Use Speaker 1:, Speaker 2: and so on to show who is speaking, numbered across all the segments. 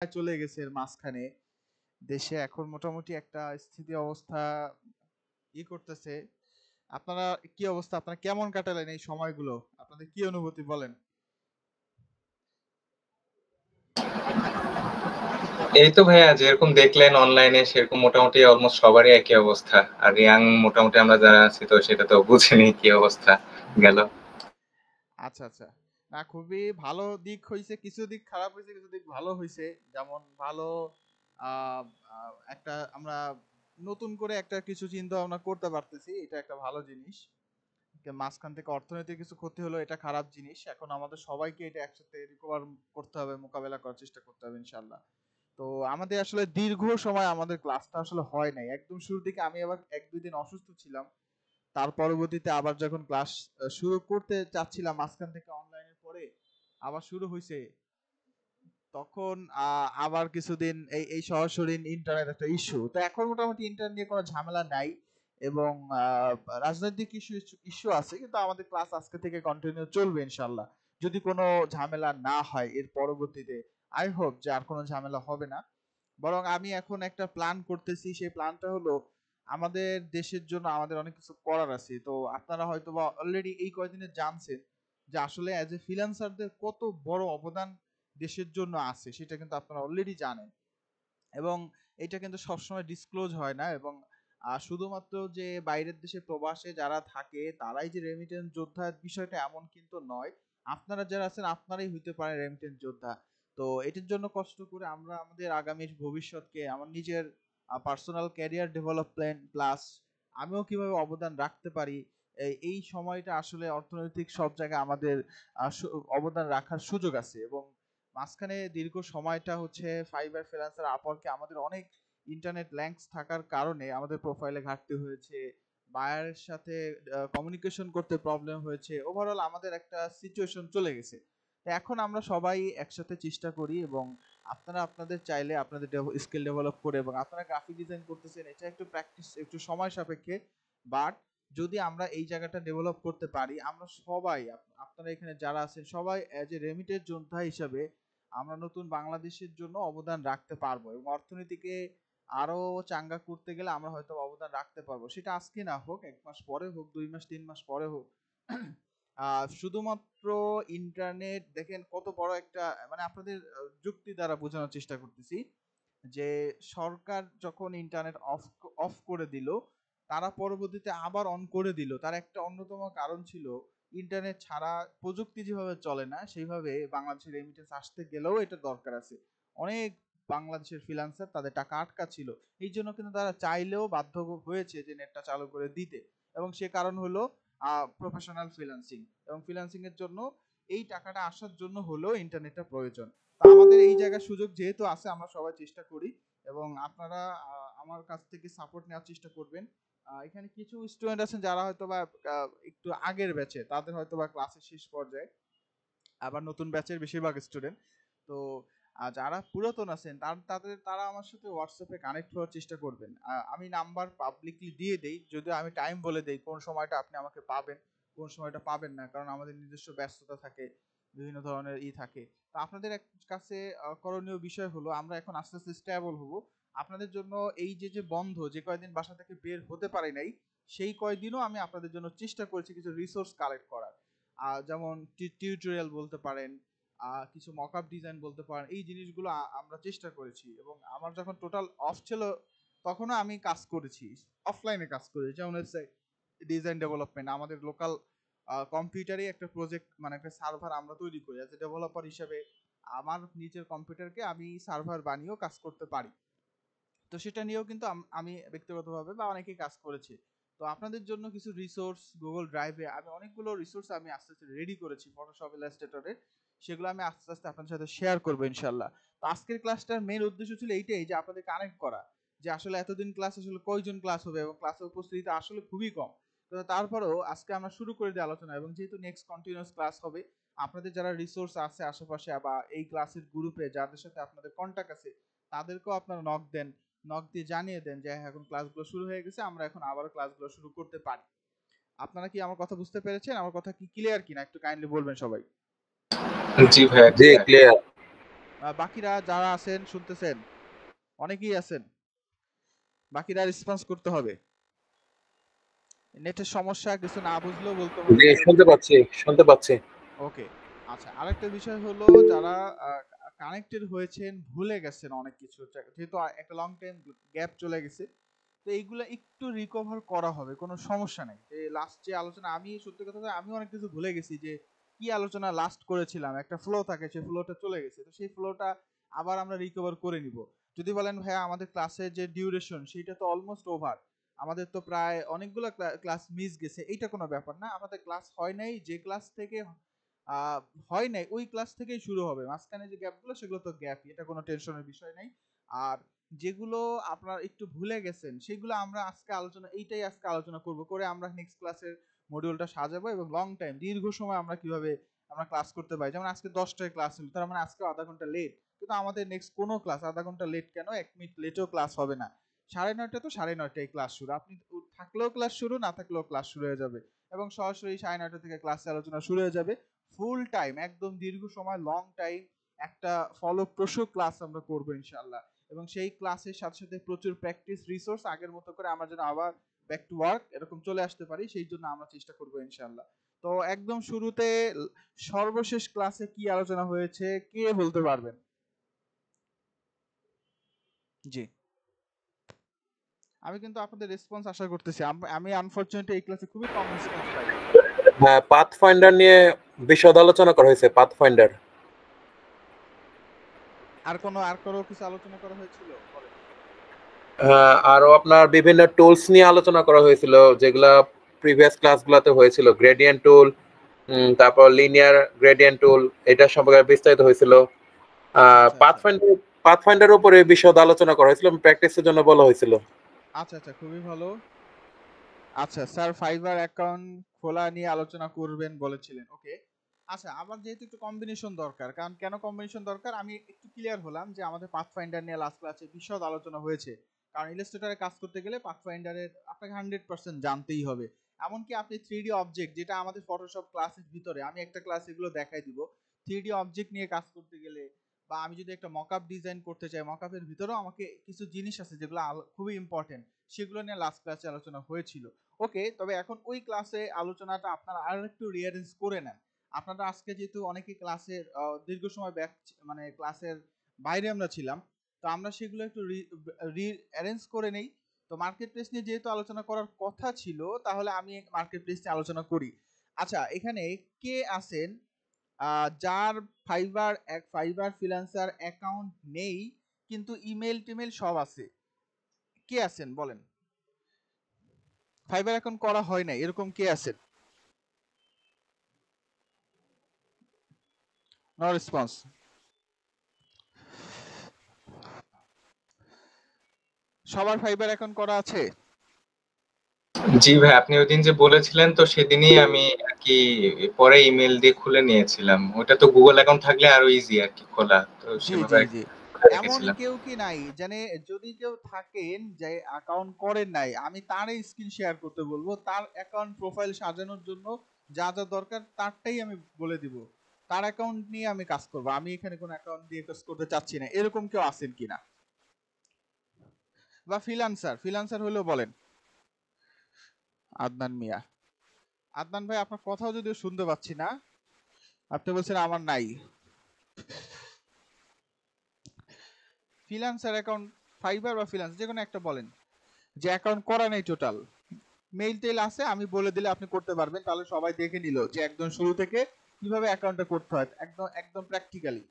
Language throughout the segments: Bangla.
Speaker 1: চলে গেছে এর মাঝখানে দেশে এখন মোটামুটি একটা স্থিতি অবস্থা করতেছে। আপনারা কি অবস্থা? আপনারা কেমন কাটালেন এই সময়গুলো? আপনাদের কি অনুভূতি বলেন?
Speaker 2: এই তো ভাইয়া যেরকম দেখলেন অনলাইনে সেরকম মোটামুটি অলমোস্ট সবারই একই অবস্থা। আর ইয়াং মোটামুটি আমরা যারা আছি তো সেটা তো বুঝিনি কি অবস্থা গেল।
Speaker 1: আচ্ছা, আচ্ছা। না, খুবই ভালো দিক হইছে, কিছু দিক খারাপ হইছে, কিছু দিক ভালো হইছে। যেমন ভালো আ আ একটা আমরা নতুন করে একটা কিছু চিন্তা ভাবনা করতে পারতেছি। এটা একটা ভালো জিনিস। মাঝখান থেকে অর্থনৈতিক কিছু ক্ষতি হলো, এটা খারাপ জিনিস। এখন আমাদের সবাইকে এটা একসাথে রিকভার করতে হবে, মোকাবেলা করার চেষ্টা করতে হবে ইনশাআল্লাহ। তো আমাদের আসলে দীর্ঘ সময় আমাদের ক্লাসটা আসলে হয় নাই। একদম শুরুর দিকে আমি আবার ১-২ দিন অসুস্থ ছিলাম। তার পরবর্তীতে আবার যখন ক্লাস শুরু করতে চাচ্ছিলাম মাঝখান থেকে অনলাইনের পরে আবার শুরু হইছে, তখন আবার কিছুদিন এই সরাসরি ইন্টারনেট একটা ইস্যু। তো এখন মোটামুটি ইন্টারনেট নিয়ে কোনো ঝামেলা নাই এবং রাজনৈতিক ইস্যু আছে, কিন্তু আমাদের ক্লাস আজকে থেকে কন্টিনিউ চলবে ইনশাল্লাহ। যদি কোনো ঝামেলা না হয় এর পরবর্তীতে, আই হোপ যে আর কোনো ঝামেলা হবে না। বরং আমি এখন একটা প্ল্যান করতেছি, সেই প্ল্যানটা হলো আমাদের দেশের জন্য আমাদের অনেক কিছু করার আছে। তো আপনারা হয়তো বা অলরেডি এই কয়দিনে জানছেন যে আসলে অ্যাজ এ ফ্রিল্যান্সারদের কত বড় অবদান দেশের জন্য আছে, সেটা কিন্তু আপনারা অলরেডি জানেন। এবং এটা কিন্তু সবসময় ডিসক্লোজ হয় না, এবং শুধুমাত্র যে বাইরের দেশে প্রবাসে যারা থাকে তারাই যে রেমিটেন্স যোদ্ধা, বিষয়টা এমন কিন্তু নয়। আপনারা যারা আছেন আপনারাই হইতে পারেন রেমিটেন্স যোদ্ধা। তো এটার জন্য কষ্ট করে আমরা আমাদের আগামীর ভবিষ্যৎকে, আমার নিজের পার্সোনাল ক্যারিয়ার ডেভেলপমেন্ট প্লাস আমিও কিভাবে অবদান রাখতে পারি, এই সময়টা আসলে অর্থনৈতিক সব জায়গায় আমাদের অবদান রাখার সুযোগ আছে। এবং মাঝখানে দীর্ঘ সময়টা হচ্ছে ফাইবার ফ্রিল্যান্সার আপওয়ার্কে আমাদের অনেক ইন্টারনেট ল্যাঙ্কস থাকার কারণে আমাদের প্রোফাইলে ঘাটতি হয়েছে, বায়ারের সাথে কমিউনিকেশন করতে প্রবলেম হয়েছে, ওভারঅল আমাদের একটা সিচুয়েশন চলে গেছে। তো এখন আমরা সবাই একসাথে চেষ্টা করি, এবং আপনারা আপনাদের চাইলে আপনাদের স্কিল ডেভেলপ করে, এবং আপনারা গ্রাফিক ডিজাইন করতেছেন, এটা একটু প্র্যাকটিস, একটু সময় সাপেক্ষে। বাট যদি আমরা এই জায়গাটা ডেভেলপ করতে পারি, আমরা সবাই আপনারা এখানে যারা আছেন সবাই অ্যাজ এ রেমিটেড যোদ্ধা হিসাবে আমরা নতুন বাংলাদেশের জন্য অবদান রাখতে পারবো, এবং অর্থনীতিকে আরো চাঙ্গা করতে গেলে আমরা হয়তো অবদান রাখতে পারবো। সেটা আজকে না হোক, ১ মাস পরে হোক, ২ মাস ৩ মাস পরে হোক। শুধুমাত্র ইন্টারনেট দেখেন কত বড় একটা, মানে আপনাদের যুক্তি দ্বারা বোঝানোর চেষ্টা করতেছি যে সরকার যখন ইন্টারনেট অফ অফ করে দিল, তারা পরবর্তীতে আবার অন করে দিল, তার একটা অন্যতম কারণ ছিল ইন্টারনেট ছাড়া প্রযুক্তি যেভাবে চলে না সেইভাবে বাংলাদেশের রেমিটেন্স আসতে গেলেও এটা দরকার আছে। অনেক বাংলাদেশের ফ্রিল্যান্সার তাদের টাকা আটকা ছিল, এই জন্য কিন্তু তারা চাইলেও বাধ্য হয়েছে যে নেটটা চালু করে দিতে। এবং সে কারণ হলো প্রফেশনাল ফ্রিল্যান্সিং, এবং ফ্রিল্যান্সিং এর জন্য এই টাকাটা আসার জন্য হলো ইন্টারনেটটা প্রয়োজন। তা আমাদের এই জায়গার সুযোগ যেহেতু আছে, আমরা সবাই চেষ্টা করি, এবং আপনারা আমার কাছ থেকে সাপোর্ট নেওয়ার চেষ্টা করবেন। এখানে কিছু স্টুডেন্ট আছেন যারা হয়তো বা একটু আগের ব্যাচে, তাদের হয়তো বা ক্লাসের শেষ পর্যায়ে, আবার নতুন ব্যাচের বেশিরভাগ স্টুডেন্ট। তো যারা পুরাতন আছেন তারা আমার সাথে হোয়াটসঅ্যাপে কানেক্ট হওয়ার চেষ্টা করবেন। আমি নাম্বার পাবলিকলি দিয়ে দেই, যদিও আমি টাইম বলে দেই কোন সময়টা আপনি আমাকে পাবেন, কোন সময়টা পাবেন না, কারণ আমাদের নিজস্ব ব্যস্ততা থাকে, বিভিন্ন ধরনের থাকে। তো আপনাদের কাছে করণীয় বিষয় হলো আমরা এখন আস্তে আস্তে স্টেবল হব। আপনাদের জন্য এই যে বন্ধ, যে কয়দিন বাসা থেকে বের হতে পারি নাই, সেই কয়দিনও আমি আপনাদের জন্য চেষ্টা করেছি কিছু রিসোর্স কালেক্ট করার। যেমন টিউটোরিয়াল বলতে পারেন, কিছু মকআপ ডিজাইন বলতে পারেন, এই জিনিসগুলো আমরা চেষ্টা করেছি। এবং আমার যখন টোটাল অফ ছিল তখনও আমি কাজ করেছি, অফলাইনে কাজ করেছি। যেমন হচ্ছে ডিজাইন ডেভেলপমেন্ট, আমাদের লোকাল কম্পিউটারে একটা প্রজেক্ট, মানে একটা সার্ভার আমরা তৈরি করি অ্যাজ এ ডেভেলপার হিসেবে। আমার নিজের কম্পিউটারকে আমি সার্ভার বানিয়েও কাজ করতে পারি। তো সেটা নিয়েও কিন্তু আমি ব্যক্তিগতভাবে বা অনেকেই কাজ করেছি। তো আপনাদের জন্য কিছু রিসোর্স গুগল ড্রাইভে আমি অনেকগুলো রিসোর্স আমি আস্তে আস্তে রেডি করেছি ফটোশপ ইলাস্ট্রেটরে, সেগুলো আমি আস্তে আস্তে আপনাদের সাথে শেয়ার করবো ইনশাল্লাহ। তো আজকের ক্লাসটার মেন উদ্দেশ্য ছিল এইটাই, যে আপনাদের কানেক্ট করা, যে আসলে এতদিন ক্লাস আসলে কয়জন ক্লাস হবে, এবং ক্লাসের উপস্থিতিটা আসলে খুবই কম। তো তারপরেও আজকে আমরা শুরু করে দিই আলোচনা, এবং যেহেতু নেক্সট কন্টিনিউয়াস ক্লাস হবে, আপনাদের যারা রিসোর্স আছে আশেপাশে বা এই ক্লাসের গ্রুপে যাদের সাথে আপনাদের কন্ট্যাক্ট আছে, তাদেরকেও আপনারা নক দেন, নক দিয়ে জানিয়ে দেন যে এখন ক্লাসগুলো শুরু হয়ে গেছে, আমরা এখন আবারও ক্লাসগুলো শুরু করতে পারি। আপনারা কি আমার কথা বুঝতে পেরেছেন? আমার কথা কি ক্লিয়ার কিনা একটু কাইন্ডলি বলবেন সবাই।
Speaker 2: জি ভাইয়া
Speaker 3: জি
Speaker 2: ক্লিয়ার।
Speaker 3: ক্লিয়ার।
Speaker 1: বাকিরা যারা আছেন শুনতেছেন, অনেকেই আছেন, বাকিরা রেসপন্স করতে হবে। নেটের সমস্যা, কিছু না বুঝলেও বলতে হবে,
Speaker 3: জি,
Speaker 1: এরকম।
Speaker 3: শুনতে পাচ্ছি, শুনতে পাচ্ছি।
Speaker 1: ওকে। আচ্ছা, আরেকটা বিষয় হলো, যারা কানেক্টেড হয়েছেন ভুলে গেছেন অনেক কিছু, যেহেতু একটা লং টাইম গ্যাপ চলে গেছে, তো এইগুলো একটু রিকভার করা হবে, কোনো সমস্যা নেই। যে লাস্ট যে আলোচনা, আমি সত্যি কথা বলতে আমি অনেক কিছু ভুলে গেছি, যে কি আলোচনা লাস্ট করেছিলাম। একটা ফ্লো থাকে, সেই ফ্লোটা চলে গেছে, তো সেই ফ্লোটা আবার আমরা রিকভার করে নিব। যদি বলেন ভাইয়া আমাদের ক্লাসের যে ডিউরেশন সেটা তো অলমোস্ট ওভার, আমাদের তো প্রায় অনেকগুলো ক্লাস মিস গেছে, এইটা কোনো ব্যাপার না। আমাদের ক্লাস হয় নাই, যে ক্লাস থেকে আহ, হয় নাই ওই ক্লাস থেকেই শুরু হবে। মাঝখানে যে গ্যাপগুলো সেগুলো তো গ্যাপ, এটা কোনো টেনশনের বিষয় নাই। আর যেগুলো আপনারা একটু ভুলে গেছেন সেগুলো আমরা আজকে আলোচনা, এইটাই আজকে আলোচনা করব, করে আমরা নেক্সট ক্লাসের মডিউলটা সাজাবো, এবং লং টাইম দীর্ঘ সময় আমরা কিভাবে আমরা ক্লাস করতে পারি। যেমন আজকে 10টায় ক্লাস হলো, তার মানে আজকে আধা ঘন্টা লেট, কিন্তু আমাদের নেক্সট কোনো ক্লাস আধা ঘন্টা লেট কেন, 1 মিনিট লেটেও ক্লাস হবে না। 9:30 তো 9:30টায় ক্লাস শুরু, আপনি থাকলেও ক্লাস শুরু, না থাকলেও ক্লাস শুরু হয়ে যাবে, এবং সরাসরি 9:30 থেকে ক্লাসে আলোচনা শুরু হয়ে যাবে। ফুল টাইম, একদম দীর্ঘ সময়, লং টাইম একটা ফলপ্রসূ ক্লাস আমরা করবো ইনশাল্লাহ। এবং সেই ক্লাসের সাথে সাথে প্রচুর প্র্যাকটিস রিসোর্স, আগের মতো করে আমরা যেন আবার ব্যাক টু ওয়ার্ক এরকম চলে আসতে পারি, সেই জন্য আমরা চেষ্টা করবো ইনশাল্লাহ। তো একদম শুরুতে সর্বশেষ ক্লাসে কি আলোচনা হয়েছে কে বলতে পারবেন? জি, আমি কিন্তু আপনাদের রেসপন্স আশা করতেছি। আমি আনফরচুনেটলি এই ক্লাসে খুবই কম রেসপন্স পাই।
Speaker 3: হ্যাঁ, পাথফাইন্ডার নিয়ে বিশদ আলোচনা করা হয়েছে। পাথফাইন্ডার
Speaker 1: আর কোনো কিছু আলোচনা করা হয়েছিল? বলেন।
Speaker 3: আরো আপনার বিভিন্ন টুলস নিয়ে আলোচনা করা হয়েছিল, যেগুলা প্রিভিয়াস ক্লাসগুলোতে হয়েছিল। গ্রেডিয়েন্ট টুল, তারপর লিনিয়ার গ্রেডিয়েন্ট টুল, এটা সম্পর্কে বিস্তারিত হয়েছিল।
Speaker 1: আচ্ছা আচ্ছা
Speaker 3: পাথফাইন্ডার উপরে বিশদ আলোচনা করা হয়েছিল, প্র্যাকটিসের জন্য বলা হয়েছিল।
Speaker 1: আচ্ছা আচ্ছা, খুবই ভালো। আচ্ছা স্যার, ফাইবার অ্যাকাউন্ট খোলা নিয়ে আলোচনা করবেন বলেছিলেন, ওকে। আচ্ছা, আমার যেহেতু একটু কম্বিনেশন দরকার, কারণ কেন কম্বিনেশন দরকার আমি একটু ক্লিয়ার হলাম, যে আমাদের পাথফাইন্ডার নিয়ে লাস্ট ক্লাসে বিশদ আলোচনা হয়েছে। কারণ ইলাস্ট্রেটরে কাজ করতে গেলে পাথফাইন্ডারের আপনাকে 100% জানতেই হবে। এমনকি আপনি 3D অবজেক্ট, যেটা আমাদের ফটোশপ ক্লাসের ভিতরে, আমি একটা ক্লাস এগুলো দেখাই দিব, 3D অবজেক্ট নিয়ে কাজ করতে গেলে, বা আমি যদি একটা মকআপ ডিজাইন করতে চাই, মকআপের ভিতরেও আমাকে কিছু জিনিস আছে যেগুলো খুবই ইম্পর্টেন্ট, সেগুলো নিয়ে লাস্ট ক্লাসে আলোচনা হয়েছিল। ওকে, তবে এখন ওই ক্লাসে আলোচনাটা আপনারা আর একটু রিঅ্যারেঞ্জ করে নেন। আপনারা আজকে যেহেতু অনেকে ক্লাসের দীর্ঘ সময় ব্যাক, মানে ক্লাসের বাইরে আমরা ছিলাম, তো আমরা সেগুলো একটু রিঅ্যারেঞ্জ করে নেই। তো মার্কেট প্লেস নিয়ে যেহেতু আলোচনা করার কথা ছিল, তাহলে আমি মার্কেট প্লেস নিয়ে আলোচনা করি। আচ্ছা, এখানে কে আছেন যার ফাইবার ফ্রিল্যান্সার অ্যাকাউন্ট নেই, কিন্তু ইমেল টিমেল সব আছে? কে আছেন বলেন? ফাইবার অ্যাকাউন্ট করা হয় না এরকম কে আছেন? No response. সবার ফাইবার অ্যাকাউন্ট করা আছে?
Speaker 2: জি ভাই, আপনি ওইদিন যে বলেছিলেন, তো সেদিনই আমি আর কি পরে ইমেল দিয়ে খুলে নিয়েছিলাম। ওটা তো গুগল অ্যাকাউন্ট থাকলে আরো ইজি আর কি খোলা, তো
Speaker 1: জি
Speaker 2: সেভাবে
Speaker 1: জি
Speaker 2: আর
Speaker 1: জি।
Speaker 2: কি খুলে
Speaker 1: এমন
Speaker 2: রেখেছিলাম।
Speaker 1: কেউ কি নাই জানে, যদি কেউ থাকেন যে অ্যাকাউন্ট করেন নাই, আমি তারই স্ক্রিন শেয়ার করতে বলবো, তার অ্যাকাউন্ট প্রোফাইল সাজানোর জন্য যা যা দরকার তারটাই আমি বলে দিব, তার অ্যাকাউন্ট নিয়ে আমি কাজ করব। আমি এখানে কোনো অ্যাকাউন্ট দিয়ে কাজ করতে চাচ্ছি না, এরকম কেউ আছেন কিনা? বা ফ্রিল্যান্সার হলেও বলেন। আদনান মিয়া। আদনান ভাই, আপনার কথাও যদিও শুনতে পাচ্ছি না, আপনি বলছেন আমার নাই। ফ্রিল্যান্সার অ্যাকাউন্ট, ফাইবার বা ফ্রিল্যান্স, যে কোনো একটা বলেন, যে অ্যাকাউন্ট করা নেই টোটাল। মেইল টেল আছে, আমি বলে দিলে আপনি করতে পারবেন, তাহলে সবাই দেখে নিল যে একদম শুরু থেকে কিভাবে অ্যাকাউন্টটা করতে হয়, একদম একদম প্র্যাকটিক্যালি।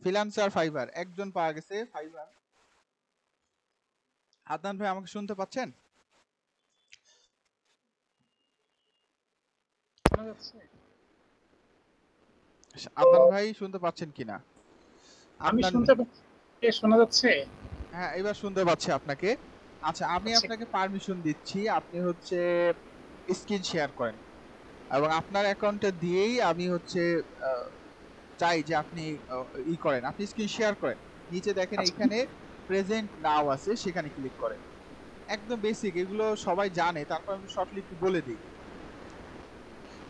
Speaker 1: ফ্রিল্যান্সার ফাইবার একজন পাওয়া গেছে। ফাইবার, আদনান ভাই আমাকে শুনতে পাচ্ছেন?
Speaker 4: শোনা যাচ্ছে?
Speaker 1: আদনান ভাই শুনতে পাচ্ছেন কিনা?
Speaker 4: আমি
Speaker 1: আদনান,
Speaker 4: শুনতে পাচ্ছি। শোনা যাচ্ছে?
Speaker 1: হ্যাঁ এবার শুনতে পাচ্ছি আপনাকে। আচ্ছা, আমি
Speaker 4: আচ্ছা,
Speaker 1: আপনাকে পারমিশন দিচ্ছি, আপনি হচ্ছে স্ক্রিন শেয়ার করেন, এবং আপনার অ্যাকাউন্টে দিয়েই আমি হচ্ছে চাই যে আপনি করেন, আপনি স্ক্রিন শেয়ার করেন। নিচে দেখেন
Speaker 4: আচ্ছা।
Speaker 1: এইখানে প্রেজেন্ট নাও আছে, সেখানে ক্লিক করেন। একদম বেসিক, এগুলো সবাই জানে, তারপর আমি শর্টলি একটু বলে দিই।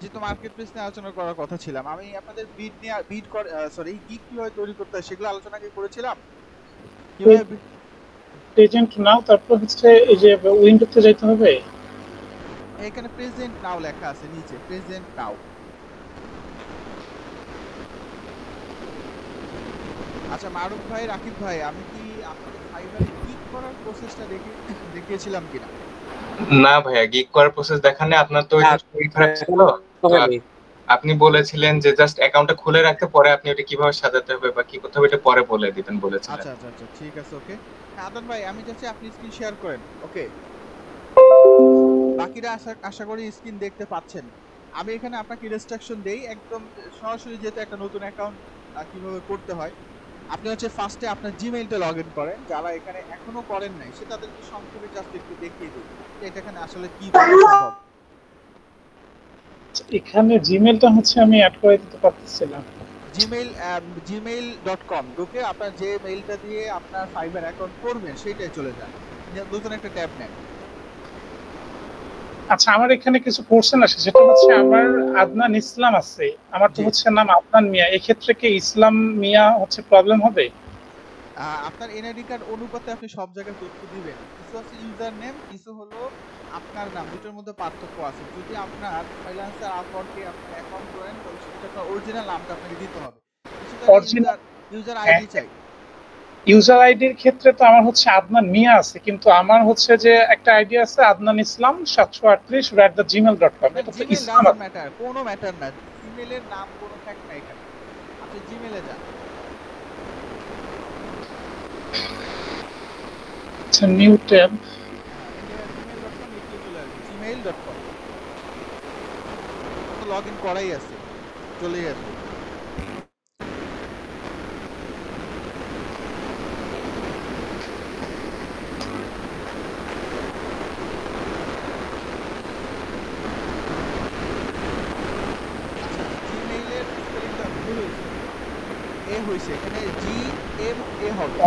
Speaker 1: যেহেতু মার্কেট প্লেস নিয়ে আলোচনা করার কথা ছিলাম, আমি আপনাদের বিড নিয়ে সরি গিগ কিভাবে তৈরি করতে হয় সেগুলো আলোচনা কি করেছিলাম কিভাবে
Speaker 4: প্রেজেন্ট নাও, তারপর হচ্ছে এই যে উইন্ডোতে যেতে হবে।
Speaker 1: এখানে প্রেজেন্ট নাও লেখা আছে নিচে, প্রেজেন্ট নাও। আচ্ছা মারুফ ভাই, রাকিব ভাই, আমি কি আপনাদের ফাইবারে ক্লিক করার প্রসেসটা দেখিয়েছিলাম কিনা?
Speaker 2: না ভাইয়া, গিগ করার প্রসেস দেখানে আপনার তো ওই দিন শরীর খারাপ ছিল, তো আপনি বলেছিলেন যে জাস্ট অ্যাকাউন্টটা খুলে রাখতে, পরে আপনি ওটা কিভাবে সাজাতে হবে বা কি করতে হবে এটা পরে বলে দিবেন বলেছিলেন।
Speaker 1: আচ্ছা আচ্ছা আচ্ছা ঠিক আছে, ওকে। আদন ভাই আমি চাচ্ছি আপনি স্ক্রিন শেয়ার করেন, ওকে। বাকিরা আশা করি স্ক্রিন দেখতে পাচ্ছেন। আমি এখানে আপনাকে ইনস্ট্রাকশন দেই একদম সরাসরি, যেহেতু একটা নতুন অ্যাকাউন্ট কিভাবে করতে হয়। আপনি হচ্ছে ফার্স্টে আপনার জিমেইলটা লগইন করেন, যারা এখানে এখনো করেন নাই সে তাদেরকে সংক্ষেপে জাস্ট একটু দেখিয়ে দিই যে এটা এখানে আসলে কি করা সম্ভব।
Speaker 4: এখানে জিমেলটা হচ্ছে আমি অ্যাড করে দিতে পারতেছিলাম।
Speaker 1: gmail.com ঢুকে আপনার যে মেইলটা দিয়ে আপনার ফাইবার অ্যাকাউন্ট করবেন সেইটাই চলে যান, নতুন একটা ট্যাব নেন।
Speaker 4: আচ্ছা, আমার এখানে কিছু কোশ্চেন আছে, যেটা হচ্ছে আমার আদনান ইসলাম আছে, আমার তো
Speaker 1: জি।
Speaker 4: হচ্ছে নাম আদনান মিয়া, এই ক্ষেত্রে কি ইসলাম মিয়া হচ্ছে প্রবলেম হবে?
Speaker 1: আপনার এনআইডি কার্ড অনুপাতে আপনি সব জায়গায় তথ্য দিবেন, কিছু আছে ইউজার নেম, কিছু হলো আপনার নাম, দুটোর মধ্যে পার্থক্য আছে। যদি আপনার ফ্রিল্যান্সার আপওয়ার্কে আপনি অ্যাকাউন্ট করেন তাহলে সেটা আপনার অরিজিনাল নামটা আপনাকে দিতে হবে।
Speaker 4: অরিজিনাল
Speaker 1: ইউজার আইডি চাই।
Speaker 4: ইউজার আইডির ক্ষেত্রে তো আমার হচ্ছে আদনান মিয়া আছে, কিন্তু আমার হচ্ছে যে একটা আইডি আছে আদনান ইসলাম 738@gmail.com, এটা তো
Speaker 1: জিমেইল
Speaker 4: ইসলাম।
Speaker 1: ডাজন্ট ম্যাটার, কোনো ম্যাটার না, ইমেলের নাম কোনো ফ্যাক্ট না এখানে। আপনি জিমেইলে যান।
Speaker 4: আচ্ছা, নিউ ট্যাব।
Speaker 1: gmail.com লিখে চলে আসবে, gmail.com তো লগইন করাই আছে, চলেই আসবে। জিমেইলের স্পেলিংটা ভুল হয়েছে, এ হয়েছে এখানে GMA হবে।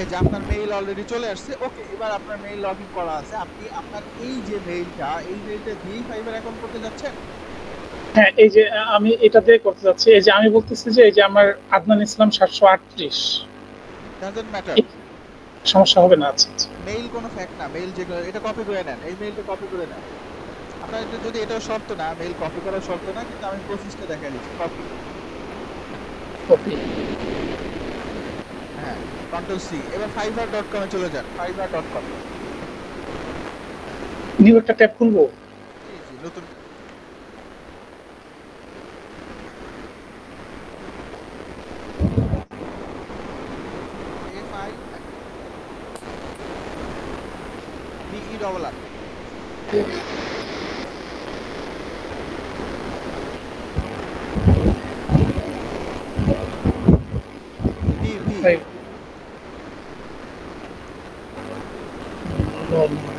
Speaker 1: এই যে আপনার মেইল অলরেডি চলে আসছে, ওকে। এবার আপনার মেইল লগইন করা আছে, আপনি আপনার এই যে মেইলটা, এই মেইলটা দিয়েই ফাইবার অ্যাকাউন্ট করতে যাচ্ছেন।
Speaker 4: হ্যাঁ, এই যে আমি এটা দিয়ে করতে যাচ্ছি, এই যে আমি বলতেছি যে এই যে আমার আদনান ইসলাম 738,
Speaker 1: ডাজন্ট ম্যাটার,
Speaker 4: সমস্যা হবে না? আচ্ছা আচ্ছা।
Speaker 1: মেইল কোনো ফ্যাক্ট না, মেইল যেগুলো এটা কপি করে নেন, এই মেইলটা কপি করে নেন। আপনার যদি এটাও শর্ত না, মেইল কপি করার শর্ত না, কিন্তু আমি প্রসেসটা দেখাই দিচ্ছি। Copy,
Speaker 4: copy.
Speaker 1: হ্যাঁ, কন্ট্রোল সি। এবার fiverr.com এ চলে যান, fiverr.com।
Speaker 4: নিউ একটা ট্যাব খুলবো।
Speaker 1: জি জি, নতুন FIVERR ভি ভি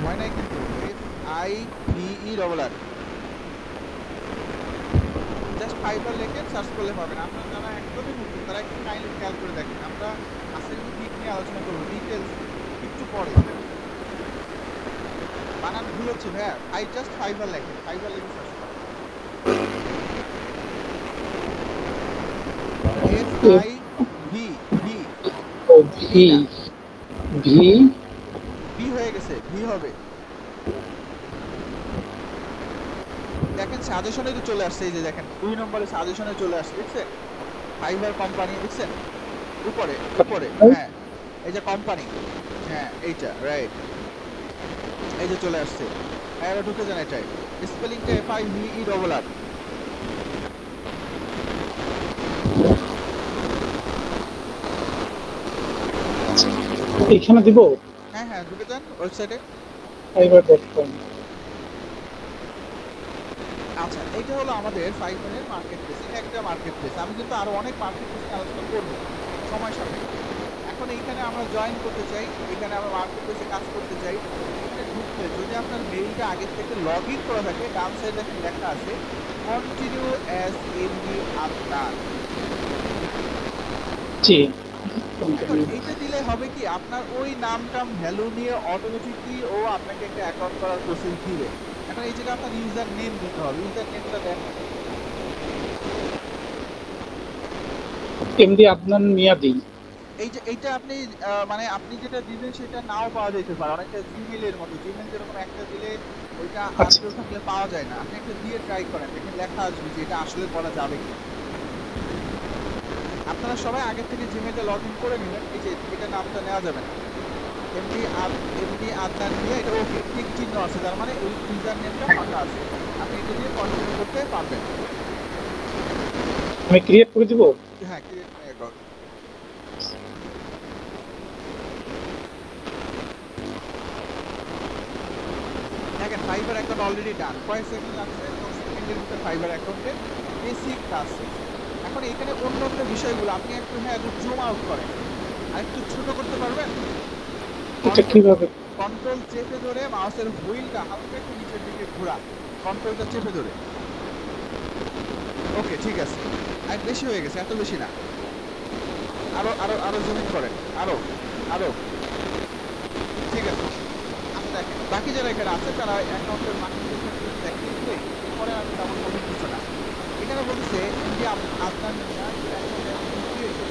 Speaker 1: হয় নাই কিন্তু, FIVERR। জাস্ট ফাইবার লিখে সার্চ করলে পাবেন। আপনারা যারা একদমই নতুন তারা একটু কাইন্ডলি খেয়াল করে দেখেন, আমরা আজকে কিন্তু দিক নিয়ে আলোচনা করবো, ডিটেলস একটু পরে। বানান ভুল হচ্ছে ভাইয়া, জাস্ট ফাইবার লেখেন, ফাইবার লিখে সার্চ করেন। FIV
Speaker 4: ও ভি ভি
Speaker 1: ভি হয়ে গেছে, ভি হবে। দেখেন সাজেশনে তো চলে আসছে, এই যে দেখেন 2 নম্বরে সাজেশনে চলে আসছে, দেখছেন ফাইবার কোম্পানি, দেখছেন উপরে উপরে, হ্যাঁ এই যে কোম্পানি, হ্যাঁ এইটা রাইট, এই যে চলে আসছে। এবার ঢুকে যান, এটাই স্পেলিংটা FIVERR।
Speaker 4: এখানে দিব।
Speaker 1: হ্যাঁ হ্যাঁ, ঢুকে যান ওয়েবসাইটে।
Speaker 4: fiverr.com।
Speaker 1: আচ্ছা, এটা হলো আমাদের ফাইবারের মার্কেট প্লেস, এটা একটা মার্কেট প্লেস। আমি কিন্তু আরো অনেক মার্কেট প্লেস নিয়ে আলোচনা করবো সময় সাপেক্ষে। এখন এখন এইখানে আমরা জয়েন করতে চাই, এখানে আমরা মার্কেট প্লেসে কাজ করতে চাই। এখানে ঢুকলে যদি আপনার মেইলটা আগের থেকে লগ ইন করা থাকে, ডান সাইডে লেখা আছে কন্টিনিউ অ্যাজ এমডি আদনান।
Speaker 4: জি
Speaker 1: এখন এইটা দিলে হবে কি, আপনার ওই নাম টাম ভ্যালু নিয়ে অটোমেটিকলি ও আপনাকে একটা অ্যাকাউন্ট করার প্রসেস দিবে। এখন এই জায়গায় আপনার ইউজার নেম দিতে হবে, ইউজার নেমটা দেন।
Speaker 4: এমডি আদনান মিয়া দিই।
Speaker 1: এই যে এইটা আপনি মানে আপনি যেটা দিবেন সেটা নাও পাওয়া যেতে পারে, অনেকটা জিমেইলের মতো। জিমেইল যেরকম একটা দিলে ওইটা আর কেউ থাকলে পাওয়া যায় না, আপনি একটা দিয়ে ট্রাই করেন, দেখেন লেখা আসবে যে এটা আসলে করা যাবে কি। আপনারা সবাই আগের থেকে জিমেইলটা লগ ইন করে নেবেন। এই যে এটা নামটা নেওয়া যাবে না, এমডি আদনান দিয়ে এটা ওকে টিক চিহ্ন আছে, তার মানে ওই ইউজার নেমটা ফাঁকা আছে, আপনি এটা দিয়ে কন্টিনিউ করতে পারবেন।
Speaker 4: আমি ক্রিয়েট করে দিব।
Speaker 1: হ্যাঁ, ক্রিয়েট মাই অ্যাকাউন্ট। দেখেন ফাইবার অ্যাকাউন্ট অলরেডি ডান, কয়েক সেকেন্ড লাগছে, 10 সেকেন্ডের ভিতরে ফাইবার অ্যাকাউন্টে বেসিক কাজ শেষ। এখন এখানে অন্য অন্য বিষয়গুলো আপনি একটু একটু জুম আউট করেন আর একটু ছোট করতে পারবেন।
Speaker 4: এটা কিভাবে?
Speaker 1: কন্ট্রোল চেপে ধরে মাউসের হুইলটা হালকা একটু নিচের দিকে ঘোরান, কন্ট্রোলটা চেপে ধরে। ওকে, ঠিক আছে, আর বেশি হয়ে গেছে, এত বেশি না, আরো আরো আরো জুম ইন করেন, আরো আরো, ঠিক আছে। আচ্ছা দেখেন বাকি যারা এখানে আছে তারা অ্যাকাউন্টের বাকি দেখলে পরে আমি তেমন কোনো কিছু না। এখানে বলছে যে আপনার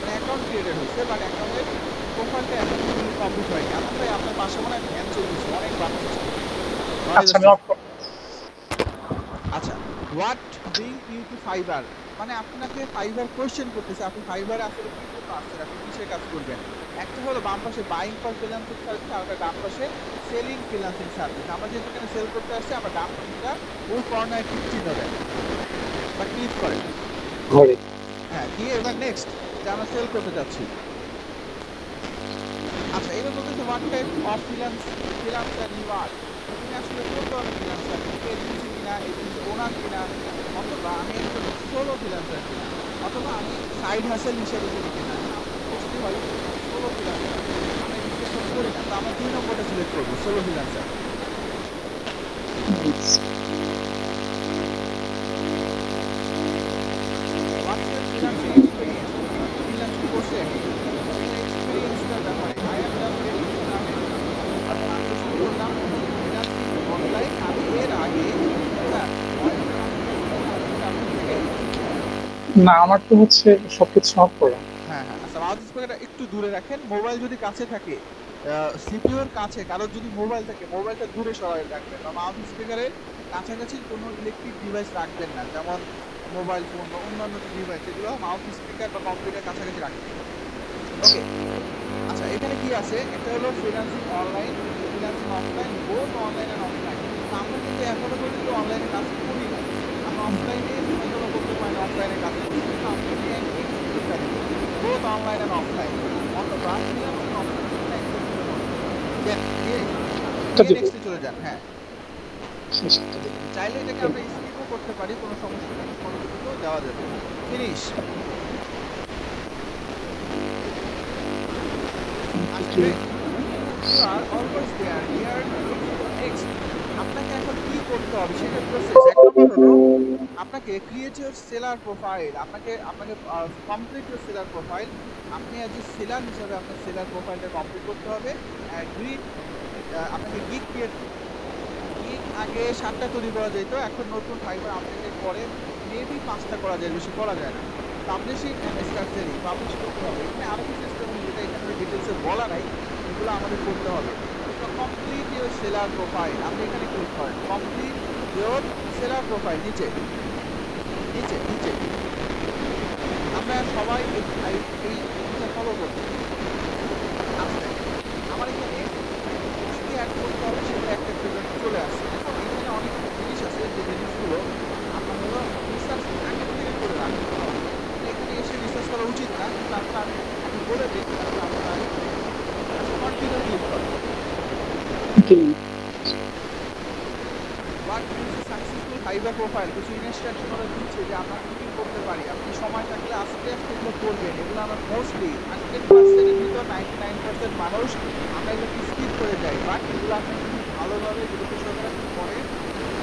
Speaker 1: অ্যাকাউন্ট ক্রিয়েটেড হয়েছে, বাট অ্যাকাউন্টের প্রোফাইলটা এখন কমপ্লিট হয়নি। আপনার আপনার পাশে মনে হয় ফ্যান চলতেছে, অনেক বাতাস আসছে। আচ্ছা, what bring you to Fiverr, মানে আপনাকে ফাইবার কোয়েশ্চেন করতেছে, আপনি ফাইবারে আসলে কি জন্য আসছেন, আপনি কিসের কাজ করবেন। একটা হলো বাম পাশে বাইং ফর ফ্রিল্যান্সিং সার্ভিস, আর একটা ডান পাশে সেলিং ফ্রিল্যান্সিং সার্ভিস। আমরা যেহেতু এখানে সেল করতে আসছি, আমরা ডান পাশটা ওই কর্নারে টিক চিহ্ন দেন বা ক্লিক করেন। হ্যাঁ, দিয়ে এবার নেক্সট যে আমরা সেল করতে যাচ্ছি। আচ্ছা, এবার বলতেছে what type of freelancer you are, তুমি আসলে কোন ধরনের ফ্রিল্যান্সার, এজেন্সি কিনা, এজেন্সি ওনার কিনা, অথবা আমি একজন সোলো ফ্রিল্যান্সার কিনা, অথবা আমি সাইড হাসেল হিসেবে করি কিনা। বুঝতে হয় সোলো ফ্রিল্যান্সার, আমি বিশ্লেষণ করি না, তো আমরা 2 নম্বরটা সিলেক্ট করবো, solo freelancer. What's your freelancing experience, freelancing করছে এক্সপিরিয়েন্সটার ব্যাপারে আই এম দ্য অনলাইন। আমি এর আগে
Speaker 4: না, আমার তো হচ্ছে সবকিছু অফ করা।
Speaker 1: হ্যাঁ হ্যাঁ, আচ্ছা, মাউথ স্পিকারটা একটু দূরে রাখেন। মোবাইল যদি কাছে থাকে, সিপিইউর কাছে কারোর যদি মোবাইল থাকে, মোবাইলটা দূরে সরাই রাখবেন, বা মাউথ স্পিকারের কাছাকাছি কোনো ইলেকট্রিক ডিভাইস রাখবেন না, যেমন মোবাইল ফোন বা অন্যান্য যে ডিভাইস, এগুলো মাউথ স্পিকার বা কম্পিউটার কাছাকাছি রাখবেন। ওকে, আচ্ছা, এখানে কি আছে, এটা হলো freelancing online, freelancing offline, both online and offline. আমরা কিন্তু এখনো পর্যন্ত অনলাইনে কাজ করি না, আমরা অফলাইনে এখনো করতে পারি না, অফলাইনে কাজ করি, কিন্তু আমরা বোথ অনলাইন এন্ড অফলাইন, অথবা ফ্রিল্যান্সিং অফলাইন নেক্সটে চলে যান। হ্যাঁ, চাইলে এটাকে আমরা স্কিপও করতে পারি, কোনো সমস্যা নেই, পরবর্তীতেও দেওয়া যাবে। ফিনিশ। আপনাকে এখন কি করতে হবে সেটা প্রসেস। এক নম্বর হলো আপনাকে ক্রিয়েট ইউর সেলার প্রোফাইল, আপনাকে কমপ্লিট ইউর সেলার প্রোফাইল। আপনি অ্যাজ এ সেলার হিসাবে আপনার সেলার প্রোফাইলটা কমপ্লিট করতে হবে। আপনাকে গিগ ক্রিয়েট, গিগ আগে 7টা তৈরি করা যেত, এখন নতুন ফাইবার আপডেটের পরে মেবি 5টা করা যায়, বেশি করা যায় না। Publishing and start selling, publish করতে হবে। এখানে আরও কিছু সিস্টেম যেটা এখানে ডিটেলসে বলা নাই, এগুলো আমাদের করতে হবে। তো কমপ্লিট ইউর সেলার প্রোফাইল, আপনি এখানে ক্লিক করেন, কমপ্লিট ইউর সেলার প্রোফাইল, নিচে নিচে নিচে। আমরা সবাই এই ফলো করছি। আচ্ছা, আমার এখানে কি কি অ্যাড করতে হবে সেটা একটা চলে আসছে। এখন এখানে অনেক জিনিস আছে, যে জিনিসগুলো আপনার হলো রিসার্চ আগে থেকে করে রাখতে হবে। এখানে এসে রিসার্চ করা উচিত না, কিন্তু আমি বলে দিই, তাহলে আপনার কন্টিনিউ ক্লিক করেন। What is a successful fibre profile কিছু ইনস্ট্রাকশন ওরা দিচ্ছে যে আমরা কি কি করতে পারি, আপনি সময় থাকলে আস্তে আস্তে এগুলো করবেন। এগুলো আমরা মোস্টলি 100%-এর ভিতর 99% মানুষ আমরা এগুলো স্কিপ করে যাই, বাট এগুলো আপনি যদি ভালোভাবে গুরুত্ব সহকারে পড়েন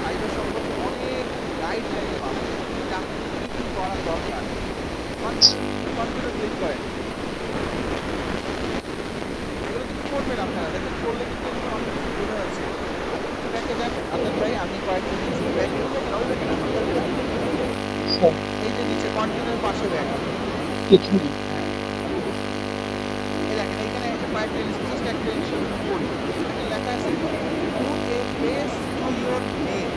Speaker 1: ফাইবার সম্পর্কে অনেক গাইডলাইন পাবেন যে আপনি কি কি করার দরকার। কন্টিনিউ ক্লিক করেন, এগুলো কিন্তু করবেন আপনারা, দেখেন করলে কিন্তু এগুলো অনেক কিছু বোঝা যাচ্ছে। ব্যাকে যান আদান ভাই, আমি কয়েকটা জিনিস ব্যাক করবো, তাহলে দেখেন এই যে নিচে কন্টিনিউর পাশে ব্যাক
Speaker 4: এখানে
Speaker 1: এই দেখেন এইখানে একটা কয়েকটা জিনিস জাস্ট একটা জিনিস পড়ি, এখানে লেখা আছে put a face to your name,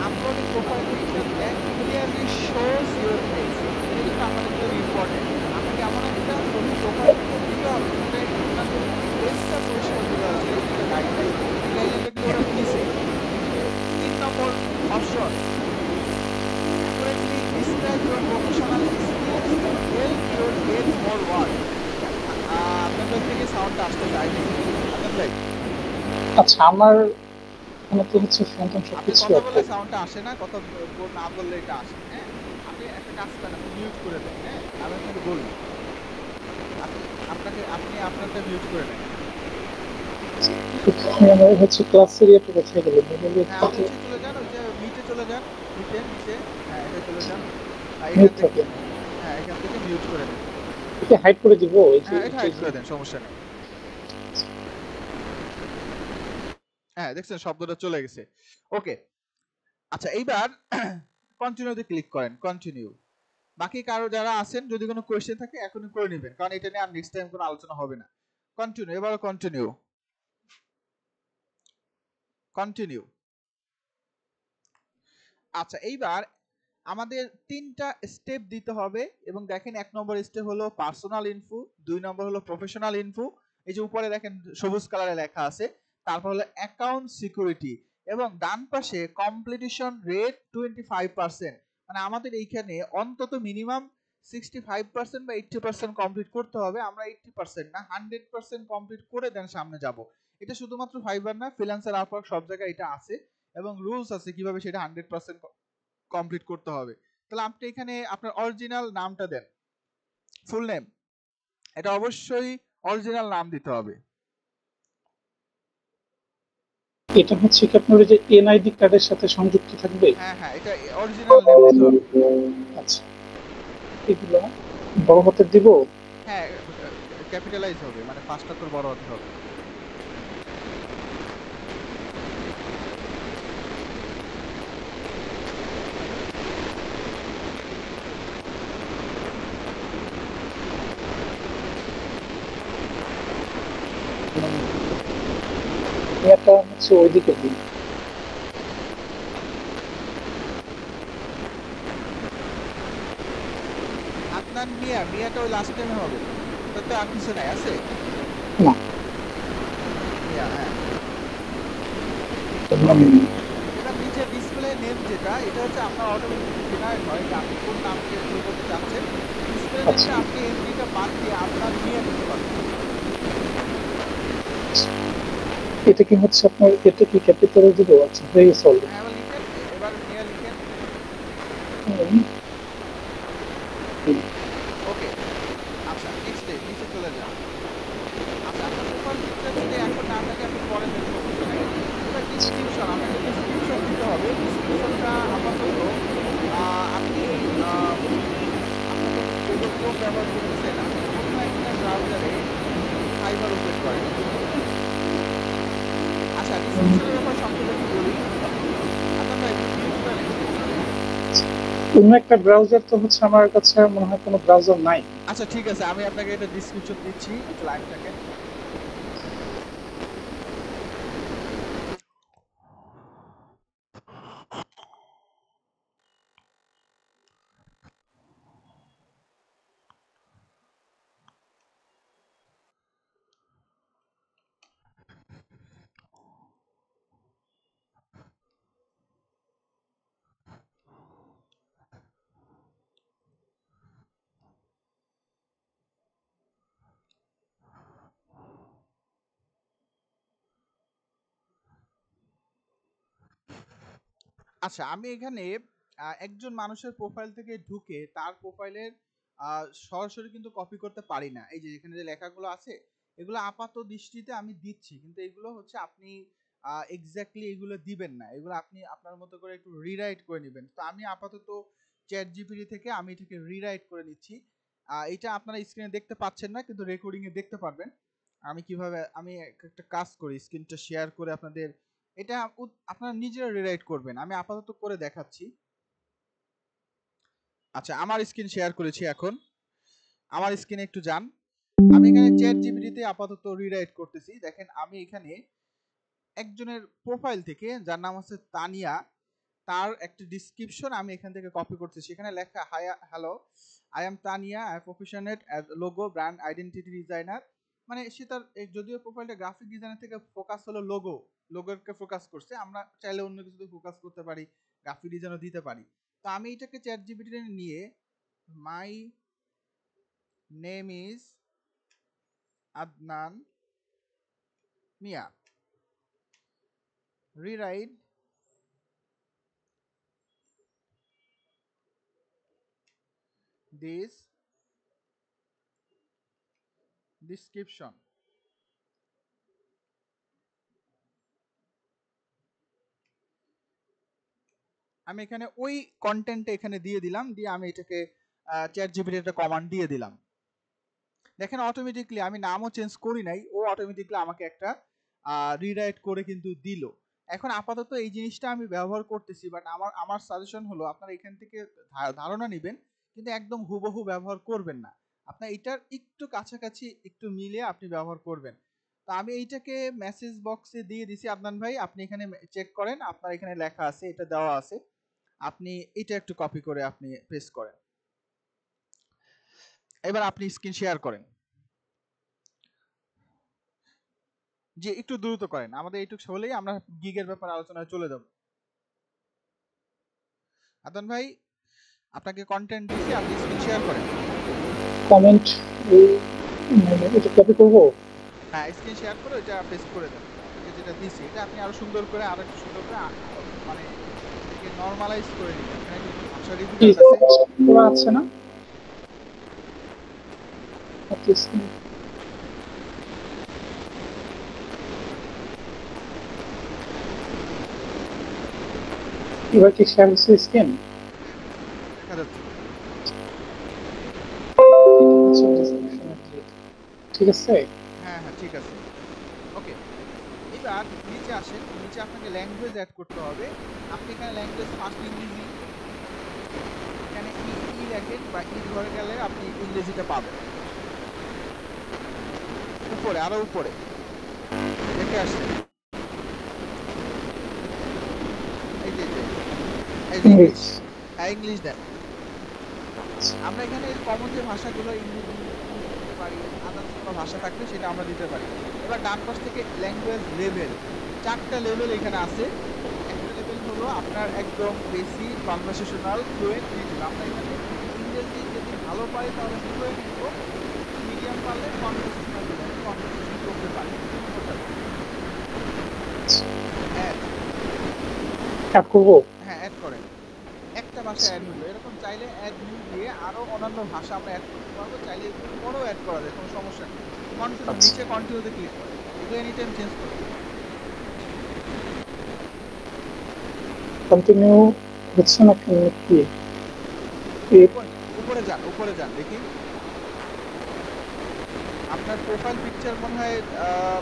Speaker 1: upload a profile picture that clearly shows your face। এটা কিন্তু আমাদের জন্য ইম্পর্টেন্ট। আপনাকে এমন একটা ছবি প্রোফাইল দিতে হবে যেটা আপনাদের ফেসটা পরিষ্কার বোঝা যাচ্ছে, এটা গাইডলাইন গাইডলাইনটা কি ওরা দিয়েছে। 3 নম্বর option, accurately describe your professional skills to help your get more work। আপনাদের থেকে সাউন্ডটা আসতে চাই আপনার ভাই,
Speaker 4: আচ্ছা আমার মানে তো হচ্ছে ফোনটা
Speaker 1: আপনি
Speaker 4: সবকিছু
Speaker 1: কথা
Speaker 4: আছে।
Speaker 1: বললে সাউন্ডটা আসে না, কথা না বললে এটা আসে। হ্যাঁ, আপনি একটা কাজ করেন, আপনি মিউট করে দেন। হ্যাঁ, আমি আপনাকে বলি, আপনি আপনারটা মিউট করে নেন।
Speaker 4: আমার হচ্ছে ক্লাস এরিয়াটা কোথায় গেল?
Speaker 1: হ্যাঁ, আপনি নিচে চলে যান, ওই যে নিচে চলে যান, নিচে হ্যাঁ এটা চলে যান,
Speaker 4: মিউট
Speaker 1: এখান থেকে
Speaker 4: থাকে।
Speaker 1: হ্যাঁ এখান থেকে মিউট করে দেন।
Speaker 4: এটা হাইড করে দিব এই যে
Speaker 1: হ্যাঁ এটা হাইড করে দেন, সমস্যা নেই। হ্যাঁ দেখছেন শব্দটা চলে গেছে। ওকে, আচ্ছা এইবার কন্টিনিউতে ক্লিক করেন, কন্টিনিউ। বাকি কারো যারা আছেন যদি কোনো কোয়েশ্চেন থাকে এখনই করে নেবেন, কারণ এটা নিয়ে আর নেক্সট টাইম কোনো আলোচনা হবে না। কন্টিনিউ, এবার কন্টিনিউ, কন্টিনিউ। আচ্ছা এইবার আমাদের 3টা স্টেপ দিতে হবে, এবং দেখেন 1 নম্বর স্টেপ হলো পার্সোনাল ইনফো, 2 নম্বর হলো প্রফেশনাল ইনফো, এই যে উপরে দেখেন সবুজ কালারে লেখা আছে, তারপর হলো অ্যাকাউন্ট সিকিউরিটি, এবং ডান পাশে কমপ্লিটেশন রেট 25%। মানে আমাদের এইখানে অন্তত মিনিমাম 65% বা 80% কমপ্লিট করতে হবে। আমরা 80% না 100% কমপ্লিট করে দেন সামনে যাব। এটা শুধুমাত্র ফাইবার না, ফ্রিল্যান্সার আপওয়ার্ক সব জায়গায় এটা আছে, এবং রুলস আছে কিভাবে সেটা 100% কমপ্লিট করতে হবে। তাহলে আপনি এখানে আপনার অরিজিনাল নামটা দেন, ফুল নেম, এটা অবশ্যই অরিজিনাল নাম দিতে হবে।
Speaker 4: এটা হচ্ছে কি আপনার ওই যে এনআইডি কার্ডের সাথে সংযুক্ত থাকবে?
Speaker 1: হ্যাঁ হ্যাঁ এটা অরিজিনাল নেম দিতে হবে।
Speaker 4: আচ্ছা এগুলো বড় হাতের দিব?
Speaker 1: হ্যাঁ ক্যাপিটালাইজ হবে, মানে 5 অক্ষর বড় হতে হবে।
Speaker 4: এটা হচ্ছে ওইদিকে দিন।
Speaker 1: আপনার মিয়াটা ওই লাস্ট টাইমে হবে, ওটা তো আর কিছু নাই আছে
Speaker 4: না
Speaker 1: মিয়া। হ্যাঁ এবার নিচে ডিসপ্লে নেম যেটা, এটা হচ্ছে আপনার অটোমেটিক জেনারেট হয় যে আপনি কোন নামকে শুরু করতে চাচ্ছেন। ডিসপ্লে
Speaker 4: আচ্ছা।
Speaker 1: নেমটা আপনি এমনিটা বাদ দিয়ে আপনার মিয়া দিতে পারবেন।
Speaker 4: এটা কি হচ্ছে আপনার, এটা কি ক্যাপিটালে দিব? আচ্ছা হয়ে গেছে অলরেডি।
Speaker 1: হ্যাঁ এবার লিখেন, এবার মিয়া লিখেন। ওকে, আচ্ছা নেক্সট নিচে চলে যান। আচ্ছা আপনার প্রোফাইল পিকচার যদি এখন না থাকে আপনি পরে দেন, সমস্যা নাই। এবার ডিসক্রিপশন, আপনাকে ডিসক্রিপশন দিতে হবে। ডিসক্রিপশনটা আপাতত আপনি আপনাকে গুগল ক্রোম ব্যবহার করতেছেন, আপনি অন্য একটা ব্রাউজারে ফাইবার ওপেন করেন। আচ্ছা ডিসক্রিপশনের ব্যাপারে সংক্ষেপে একটু বলি, আপনারা একটু ক্লিক করেন।
Speaker 4: অন্য একটা ব্রাউজার তো হচ্ছে আমার কাছে মনে হয় কোনো ব্রাউজার নাই।
Speaker 1: আচ্ছা ঠিক আছে, আমি আপনাকে এটা ডিসক্রিপশন দিচ্ছি, একটু লাইভ থাকেন। আচ্ছা, আমি এখানে একজন মানুষের প্রোফাইল থেকে ঢুকে তার প্রোফাইলের সরাসরি কিন্তু কপি করতে পারি না। এই যে এখানে যে লেখাগুলো আছে এগুলো আপাত দৃষ্টিতে আমি দিচ্ছি, কিন্তু এগুলো হচ্ছে আপনি এক্স্যাক্টলি এগুলো দিবেন না, এগুলো আপনি আপনার মতো করে একটু রিরাইট করে নেবেন। তো আমি আপাতত চ্যাট জিপিটি থেকে আমি এটাকে রিরাইট করে নিচ্ছি। এটা আপনারা স্ক্রিনে দেখতে পাচ্ছেন না, কিন্তু রেকর্ডিংয়ে দেখতে পারবেন আমি কিভাবে আমি একটা কাজ করি। স্ক্রিনটা শেয়ার করে আপনাদের এটা আপনারা নিজেরা রিরাইট করবেন। আমি আপাতত করে দেখাচ্ছি। আচ্ছা, আমার স্ক্রিন শেয়ার করেছি, এখন আমার স্ক্রিনে একটু যান। আমি এখানে চ্যাট জিপিটিতে আপাতত রিরাইট করতেছি। দেখেন আমি এখানে একজনের প্রোফাইল থেকে, যার নাম হচ্ছে তানিয়া, তার একটা ডিসক্রিপশন আমি এখান থেকে কপি করতেছি। সেখানে লেখা, hi hello, I am Tania, I professional as logo brand identity designer. মানে সে তার যদিও প্রোফাইলটা গ্রাফিক ডিজাইনার থেকে ফোকাস হলো লোগোকে ফোকাস করছে। আমরা চাইলে অন্য কিছুতে ফোকাস করতে পারি, গ্রাফিক ডিজাইনও দিতে পারি। তো আমি এটাকে চ্যাট জিপিটিতে নিয়ে my name is Adnan Miah, rewrite this description. আমি এখানে ওই কন্টেন্টটা এখানে দিয়ে দিলাম, দিয়ে আমি এটাকে চ্যাট জিপিটি একটা কমান্ড দিয়ে দিলাম। দেখেন অটোমেটিকলি আমি নামও চেঞ্জ করি নাই, ও অটোমেটিকলি আমাকে একটা রিরাইট করে কিন্তু দিল। এখন আপাতত এই জিনিসটা আমি ব্যবহার করতেছি, বাট আমার সাজেশন হলো আপনারা এখান থেকে ধারণা নেবেন, কিন্তু একদম হুবহু ব্যবহার করবেন না। আপনার এটার একটু কাছাকাছি একটু মিলিয়ে আপনি ব্যবহার করবেন। তো আমি এইটাকে মেসেজ বক্সে দিয়ে দিছি। আদনান ভাই, আপনি এখানে চেক করেন, আপনার এখানে লেখা আছে, এটা দেওয়া আছে, আপনি এটা একটু কপি করে আপনি পেস্ট করেন। এবার আপনি স্ক্রিন শেয়ার করেন। যে একটু দ্রুত করেন, আমাদের এইটুক হলেই আমরা গিগের ব্যাপারে আলোচনায় চলে যাব। আদনান ভাই, আপনাকে কন্টেন্ট দিছি, আপনি স্ক্রিন শেয়ার করেন।
Speaker 4: কমেন্ট এটা কপি করব।
Speaker 1: হ্যাঁ, স্ক্রিন শেয়ার করে এটা পেস্ট করে দেন। এটা যেটা দিছি এটা আপনি আরো সুন্দর করে, আরো একটু সুন্দর করে মানে এটাকে নরমালাইজ করে দিবেন। এখানে কিন্তু ভাষা ডিফিকাল্ট আছে,
Speaker 4: পুরো আছে না? এবার কি শেয়ার হচ্ছে স্ক্রিন?
Speaker 1: দেখা যাচ্ছে।
Speaker 4: ঠিক আছে,
Speaker 1: হ্যাঁ হ্যাঁ ঠিক আছে, ওকে। এবার নিচে আসেন, নিচে আপনাকে ল্যাঙ্গুয়েজ অ্যাড করতে হবে। আপনি এখানে ল্যাঙ্গুয়েজ ফার্স্ট ইংরেজি, এখানে ই লেখেন বা ই ধরে গেলে আপনি ইংরেজিটা পাবেন। উপরে, আরো উপরে দেখে আসেন, এই যে ইংলিশ, হ্যাঁ ইংলিশ দেন। আমরা এখানে কমন যে ভাষাগুলো ইংরেজি দিতে পারি, আদার্স কোনো ভাষা থাকলে সেটা আমরা দিতে পারি। এবার ডান পাশ থেকে ল্যাঙ্গুয়েজ লেভেল, 4টা লেভেল এখানে আছে। একটা লেভেল হলো আপনার একদম বেসিক কনভারসেশনাল ফ্লুয়েন্ট নেটিভ। আমরা এখানে ইংরেজি যদি ভালো পারি তাহলে ফ্লুয়েন্ট নিব, মিডিয়াম পারলে কনভারসেশনাল কনভারসেশন করতে পারি।
Speaker 4: অ্যাড করব।
Speaker 1: হ্যাঁ অ্যাড করেন, একটা ভাষা অ্যাড হলো। এরকম চাইলে অ্যাড নিউ দিয়ে আরো অন্যান্য ভাষা আমরা অ্যাড করতে পারবো, চাইলে পরেও অ্যাড করা যায়, কোনো সমস্যা নেই। কন্টিনিউ, নিচে কন্টিনিউতে ক্লিক করেন, এগুলো এনি টাইম চেঞ্জ করুন।
Speaker 4: কন্টিনিউ হচ্ছে না কি?
Speaker 1: উপরে যান, উপরে যান, দেখি আপনার প্রোফাইল পিকচার মনে হয়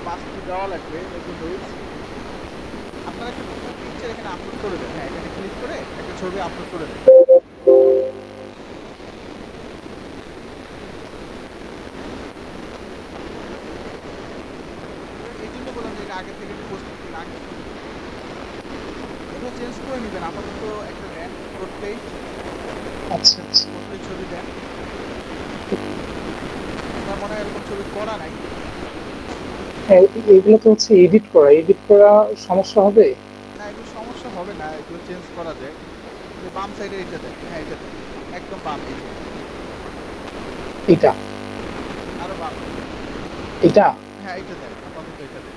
Speaker 1: মাস্ট দেওয়া লাগবে। আপনার একটা প্রোফাইল পিকচার এখানে আপলোড করে দেন। হ্যাঁ, এখানে ক্লিক করে একটা ছবি আপলোড করে দেন। এই জন্য বললাম যে এটা আগে থেকে একটু পোস্ট করতে আগে এটা চেঞ্জ করে নেবেন। আপাতত একটা দেন প্রোফাইল,
Speaker 4: আচ্ছা আচ্ছা,
Speaker 1: প্রোফাইল ছবি দেন। আমার মনে হয় এরকম ছবি করা নাই।
Speaker 4: এগুলো তো হচ্ছে এডিট করা সমস্যা হবে
Speaker 1: না, এগুলো সমস্যা হবে না, এগুলো চেঞ্জ করা যায়। বাম সাইডে এটা দেন, হ্যাঁ এটা দেন, একদম বাম,
Speaker 4: এটা
Speaker 1: আরো বাম,
Speaker 4: এটা
Speaker 1: হ্যাঁ এটা দেন, আপাতত এটা দেন।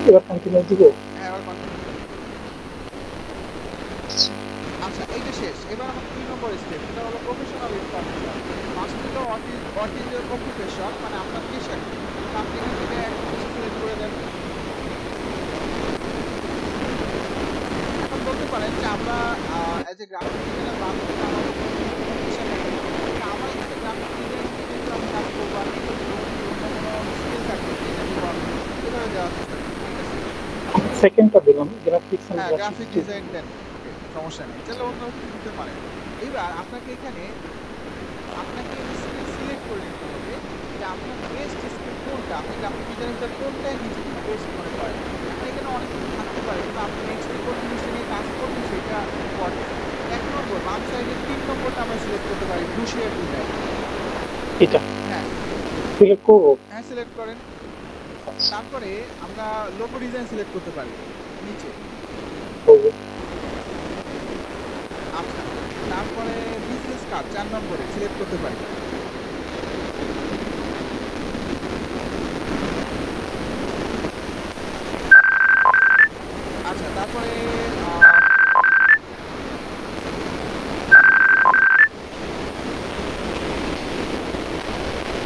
Speaker 4: এবার কন্টিনিউ দিব।
Speaker 1: হ্যাঁ এবার কন্টিনিউ। আচ্ছা এইটা শেষ, এবার আমাদের 2 নম্বর স্টেপ, এটা হলো প্রফেশনাল ইনফরমেশন। ফার্স্ট হলো হোয়াট ইজ ইওর অকুপেশন, মানে আপনার পেশা কি। আপনি এখান থেকে একটা কিছু সিলেক্ট করে দেন। এখন বলতে পারেন যে আমরা অ্যাজ এ গ্রাফিক ডিজাইনার বাংলাদেশে আমাদের কোনো পেশা নেই, আমার এখানে গ্রাফিক ডিজাইন কিন্তু আমি কাজ করবো, আমি অন্য কোনো স্কিল থাকবে যেটা নিব আমি এভাবে দেওয়ার চেষ্টা করি। ঠিক আছে,
Speaker 4: সেকেন্ডটা দিলাম গ্রাফিক্স এন্ড
Speaker 1: হ্যাঁ গ্রাফিক
Speaker 4: গ্রাফিক্স।
Speaker 1: ডিজাইন দেন, ওকে সমস্যা নেই, তাহলে অন্য কিছু দিতে পারেন। এবার আপনাকে এখানে আপনাকে স্কিল সিলেক্ট করে নিতে হবে যে আপনার বেস্ট স্কিল কোনটা, আপনি গ্রাফিক ডিজাইনের কোনটাই নিজেকে বেস্ট মনে করেন। আপনি এখানে অনেক কিছু থাকতে পারে, কিন্তু আপনি নেক্সট কোন জিনিসটা নিয়ে কাজ করবেন সেটা ইম্পর্টেন্ট। 1 নম্বর বাম সাইডে 3 নম্বরটা আমরা সিলেক্ট করতে পারি, ব্লু শেড ডিজাইন।
Speaker 4: এটা
Speaker 1: হ্যাঁ
Speaker 4: সিলেক্ট করব।
Speaker 1: হ্যাঁ সিলেক্ট করেন। তারপরে আমরা লোগো ডিজাইন সিলেক্ট করতে পারি নিচে। আচ্ছা তারপরে বিজনেস কার্ড 4 নম্বরে সিলেক্ট করতে পারি। আচ্ছা তারপরে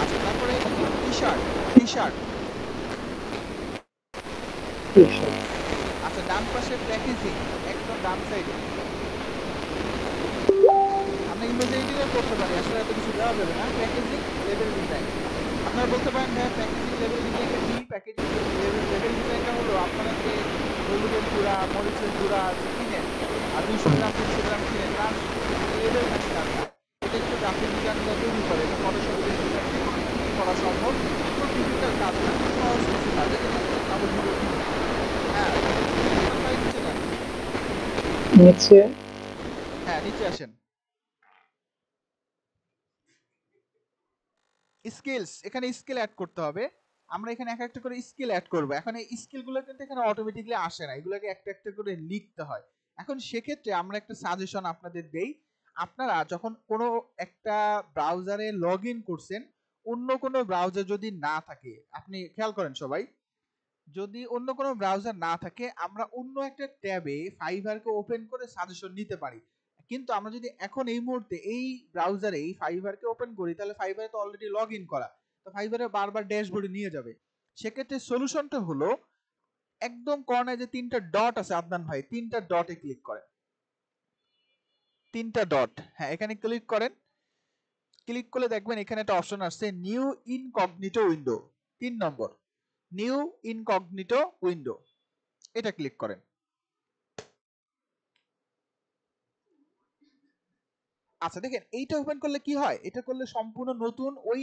Speaker 1: আচ্ছা তারপরে টি-শার্ট আচ্ছা ডান পাশে প্যাকেজিং একদম ডান সাইডে আমরা ইমেজিনেটিভ করতে পারি, আসলে এত কিছু দেওয়া যাবে না। প্যাকেজিং লেভেল ডিজাইন আপনারা বলতে পারেন হ্যাঁ প্যাকেজিং লেভেল ডিজাইনটা কি। প্যাকেজিং লেভেল ডিজাইনটা হলো আপনারা যে হলুদের গুঁড়া মরিচের গুঁড়া কিনেন আর 200 গ্রাম 300 গ্রাম কিনেন তার লেভেল থাকে কাজটা, এটা কিন্তু গ্রাফিক ডিজাইনটা তৈরি করে, এটা ফটোশপ ডিজাইন করা সম্ভব। তো ডিজিটাল কাজ না, সহজ কিছু কাজ, এটা আমাদের হ্যাঁ নিচে যান,
Speaker 4: নিচে
Speaker 1: হ্যাঁ নিচে আসেন। স্কিলস, এখানে স্কিল অ্যাড করতে হবে। আমরা এখানে এক একটা করে স্কিল অ্যাড করব। এখন এই স্কিলগুলো কিন্তু এখানে অটোমেটিক্যালি আসে না, এগুলোকে একটা একটা করে লিখতে হয়। এখন সেক্ষেত্রে আমরা একটা সাজেশন আপনাদের দেই, আপনারা যখন কোনো একটা ব্রাউজারে লগ ইন করছেন, অন্য কোনো ব্রাউজার যদি না থাকে, আপনি খেয়াল করেন সবাই, যদি অন্য কোনো ব্রাউজার না থাকে আমরা অন্য একটা ট্যাবে ফাইবারকে ওপেন করে সাজেশন নিতে পারি। কিন্তু আমরা যদি এখন এই মুহূর্তে এই ব্রাউজারে এই ফাইবারকে ওপেন করি, তাহলে ফাইবারে তো অলরেডি লগ ইন করা, তো ফাইবারে বারবার ড্যাশবোর্ডে নিয়ে যাবে। সেক্ষেত্রে সলিউশনটা হলো একদম কর্নারে যে 3টা ডট আছে আদনান ভাই, 3টা ডটে ক্লিক করেন, 3টা ডট, হ্যাঁ এখানে ক্লিক করেন। ক্লিক করলে দেখবেন এখানে একটা অপশন আসছে নিউ ইনকগনিটো উইন্ডো, 3 নম্বর নিউ ইনকগনিটো উইন্ডো, এটা ক্লিক করেন। আচ্ছা দেখেন এইটা ওপেন করলে কি হয়, এটা করলে সম্পূর্ণ নতুন ওই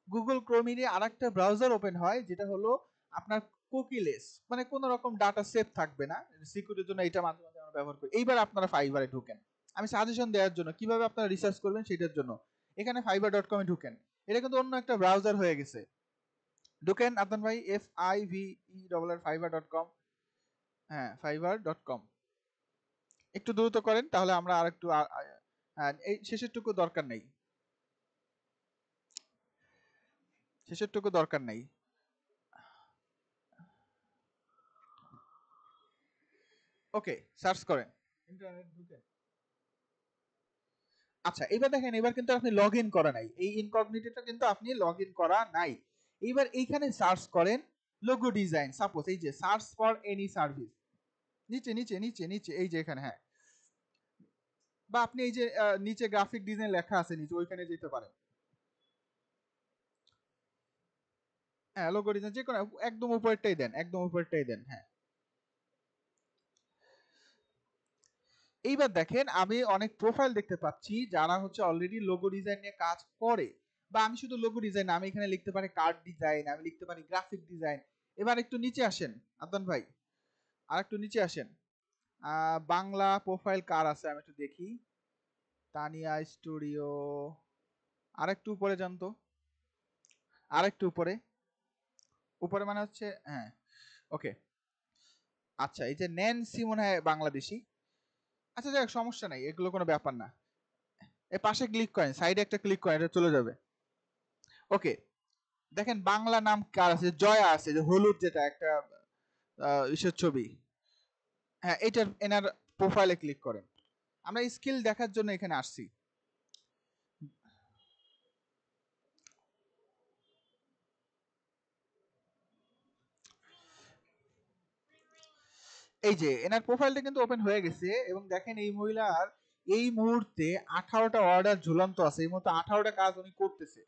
Speaker 1: গুগল ক্রোমেরই আরেকটা ব্রাউজার ওপেন হয়, যেটা হলো আপনার কুকিলেস, মানে কোনো রকম ডাটা সেভ থাকবে না, সিকিউরিটির জন্য এটা মাঝে মাঝে আমরা ব্যবহার করি। এইবার আপনারা ফাইবারে ঢুকেন, আমি সাজেশন দেওয়ার জন্য কিভাবে আপনারা রিসার্চ করবেন সেটার জন্য এখানে fiverr.com এ ঢুকেন। এটা কিন্তু অন্য একটা ব্রাউজার হয়ে গেছে, ঢুকেন আদনান ভাই FIVERR fiverr.com, হ্যাঁ fiverr.com, একটু দ্রুত করেন তাহলে আমরা আরেকটু এই শেষেরটুকু দরকার নেই, শেষেরটুকু দরকার নেই। ওকে সার্চ করেন ইন্টারনেট ঢুকে। আচ্ছা এবার দেখেন, এবার কিন্তু আপনি লগ ইন করা নাই, এই ইনকগনিটোটা কিন্তু আপনি লগ ইন করা নাই। এইবার এইখানে সার্চ করেন লোগো ডিজাইন, সাপোজ এই যে সার্চ ফর এনি সার্ভিস, নিচে নিচে নিচে নিচে এই যে এখানে, হ্যাঁ বা আপনি এই যে নিচে গ্রাফিক ডিজাইন লেখা আছে নিচে ওইখানে যেতে পারেন, হ্যাঁ লোগো ডিজাইন যে কোনো একদম উপরেরটাই দেন, একদম উপরেরটাই দেন, হ্যাঁ। এইবার দেখেন আমি অনেক প্রোফাইল দেখতে পাচ্ছি যারা হচ্ছে অলরেডি লোগো ডিজাইন নিয়ে কাজ করে, বা আমি শুধু লোগো ডিজাইন, আমি এখানে লিখতে পারি কার্ড ডিজাইন, আমি লিখতে পারি গ্রাফিক ডিজাইন। এবার একটু নিচে আসেন আদনান ভাই, আর একটু নিচে আসেন, বাংলা প্রোফাইল কার আছে আমি একটু দেখি, তানিয়া স্টুডিও, আর একটু উপরে যান তো, আর একটু উপরে, উপরে মানে হচ্ছে হ্যাঁ ওকে। আচ্ছা এই যে ন্যান্সি মনে হয় বাংলাদেশি, আচ্ছা যাক সমস্যা নাই, এগুলো কোনো ব্যাপার না। এর পাশে ক্লিক করেন, সাইডে একটা ক্লিক করেন, এটা চলে যাবে। ওকে দেখেন বাংলা নাম কার আছে, জয়া আছে, যে হলুদ যেটা একটা ইসের ছবি। হ্যাঁ, এটার এনার প্রোফাইলে ক্লিক করেন। আমরা স্কিল দেখার জন্য এখানে আসছি। এই যে এনার প্রোফাইলটা কিন্তু ওপেন হয়ে গেছে এবং দেখেন এই মহিলার এই মুহূর্তে 18টা অর্ডার ঝুলন্ত আছে। এই মুহূর্তে 18টা কাজ উনি করতেছে।